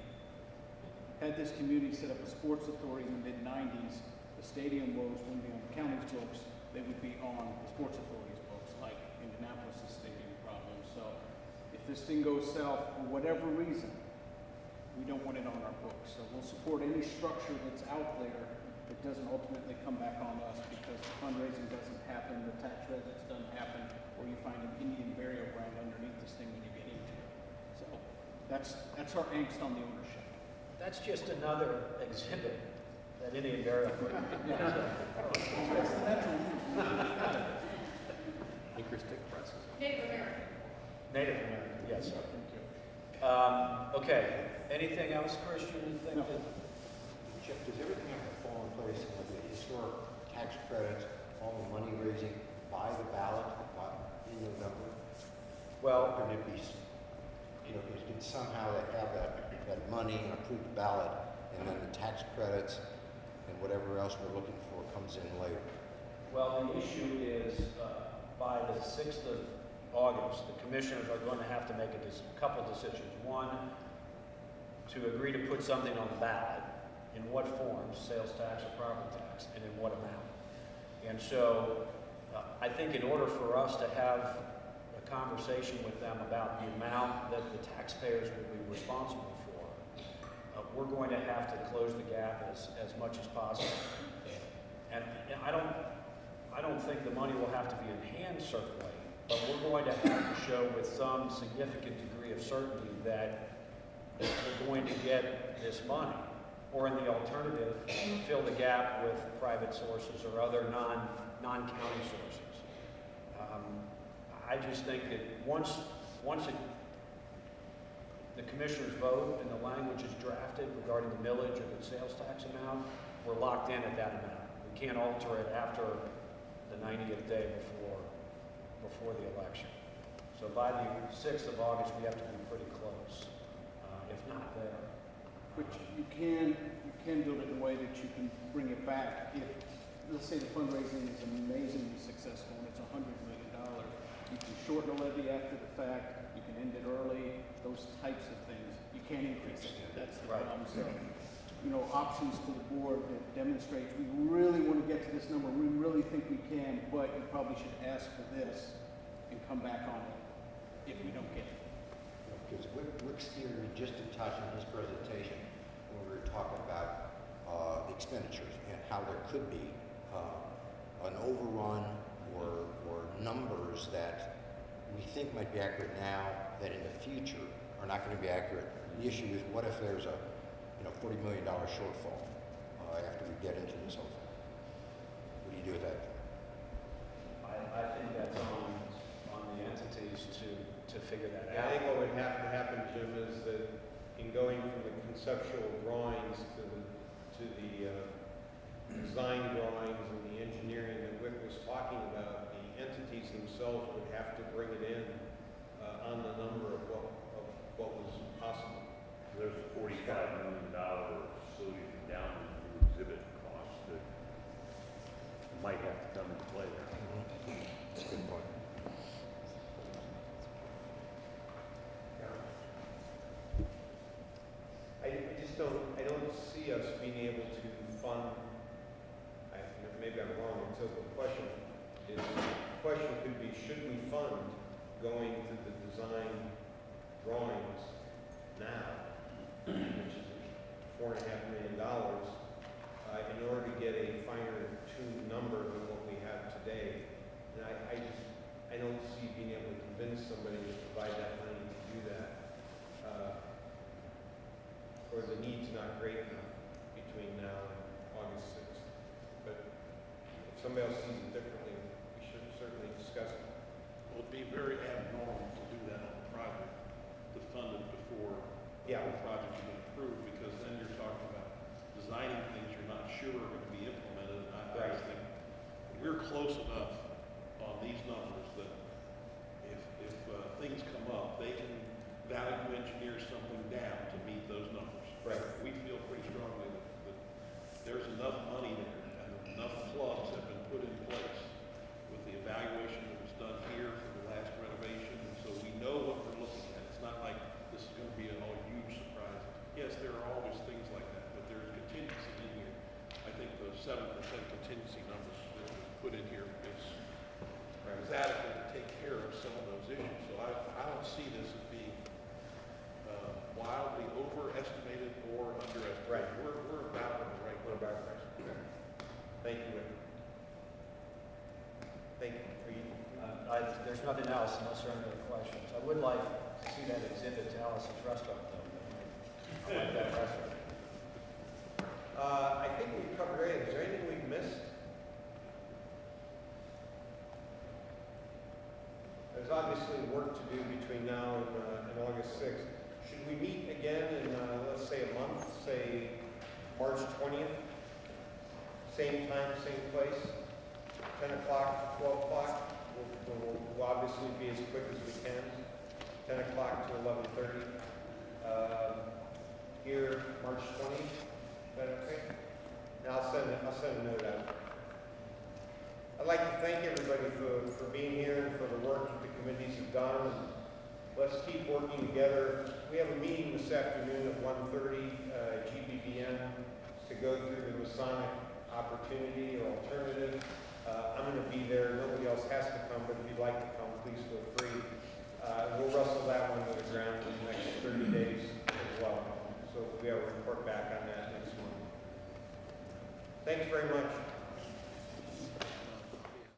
Had this community set up a sports authority in the mid-90s, the stadium woes wouldn't be on the county's books, they would be on the sports authority's books, like Indianapolis' stadium problem. So if this thing goes south for whatever reason, we don't want it on our books. So we'll support any structure that's out there that doesn't ultimately come back on us because the fundraising doesn't happen, the tax residence doesn't happen, or you find an Indian burial ground underneath this thing when you get into it. So that's our angst on the ownership. That's just another exhibit, that Indian burial ground. Interesting prices. Native American. Native American, yes. Okay, anything else, Christian, you think that? Chip, does everything have to fall in place with the historic tax credits, all the money raising by the ballot in November? Well, couldn't it be, can somehow they have that money and approved ballot, and then the tax credits and whatever else we're looking for comes in later? Well, the issue is by the 6th of August, the commissioners are going to have to make a couple decisions. One, to agree to put something on the ballot. In what forms, sales tax or property tax, and in what amount. And so I think in order for us to have a conversation with them about the amount that the taxpayers will be responsible for, we're going to have to close the gap as much as possible. And I don't think the money will have to be in hand, certainly, but we're going to have to show with some significant degree of certainty that we're going to get this money. or in the alternative, fill the gap with private sources or other non-county sources. I just think that once the commissioners vote and the language is drafted regarding the millage or the sales tax amount, we're locked in at that amount. We can't alter it after the 90th day before the election. So by the 6th of August, we have to be pretty close, if not there. But you can build it in a way that you can bring it back. If, let's say the fundraising is amazingly successful and it's $100 million, you can shorten the levy after the fact, you can end it early, those types of things. You can't increase it. That's the problem. So, you know, options to the board that demonstrates we really want to get to this number, we really think we can, but you probably should ask for this and come back on it if we don't get it. Because Rick steered me just a touch in his presentation when we were talking about the expenditures and how there could be an overrun or numbers that we think might be accurate now that in the future are not going to be accurate. The issue is, what if there's a $40 million shortfall after we get into this whole thing? What do you do with that? I think that's on the entities to figure that Yeah, out. I think what would have to happen, Jim, is that in going from the conceptual drawings to the design drawings and the engineering that Wick was talking about, the entities themselves would have to bring it in on the number of what was possible. There's a $45 million facility endowment through exhibit costs that might have to come into play there. That's a good point. I don't see us being able to fund, maybe I'm wrong, so the question could be, should we fund going to the design drawings now, which is $4.5 million, in order to get a finer tuned number than what we have today. And I don't see being able to convince somebody to provide that money to do that. Or the need's not great enough between now and August 6th. But if somebody else sees it differently, we should certainly discuss it. Well, it'd be very abnormal to do that on a project, to fund it before Yeah. the project's been approved, because then you're talking about designing things you're not sure are going to be implemented. And I just think we're close enough on these numbers that if things come up, they can value engineer something down to meet those numbers. Right. We feel pretty strongly that there's enough money there and enough clubs have been put in place with the evaluation that was done here for the last renovation, and so we know what we're looking at. It's not like this is going to be a huge surprise. Yes, there are always things like that, but there's contingency in here. I think the 7% contingency numbers that was put in here is adequate to take care of some of those issues. So I don't see this as being wildly overestimated or underestimated. Right. We're about in the right What place. about the rest? Thank you, Wick. Thank you. There's nothing else unless there are any other questions. I would like to see that exhibit to Alice's restaurant, though. I like that restaurant. I think we've covered everything. Is there anything we've missed? There's obviously work to do between now and August 6th. Should we meet again in, let's say, a month, say March 20th? Same time, same place, 10 o'clock, 12 o'clock? We'll obviously be as quick as we can, 10 o'clock to 11:30. Here, March 20th, is that okay? Now I'll send a note out. I'd like to thank everybody for being here and for the work that the committees have done. Let's keep working together. We have a meeting this afternoon at 1:30, GBBN, to go through the Masonic opportunity or alternative. I'm going to be there. Nobody else has to come, but if you'd like to come, please feel free. We'll wrestle that one to the ground in the next 30 days as well. So we'll be able to report back on that next month. Thanks very much.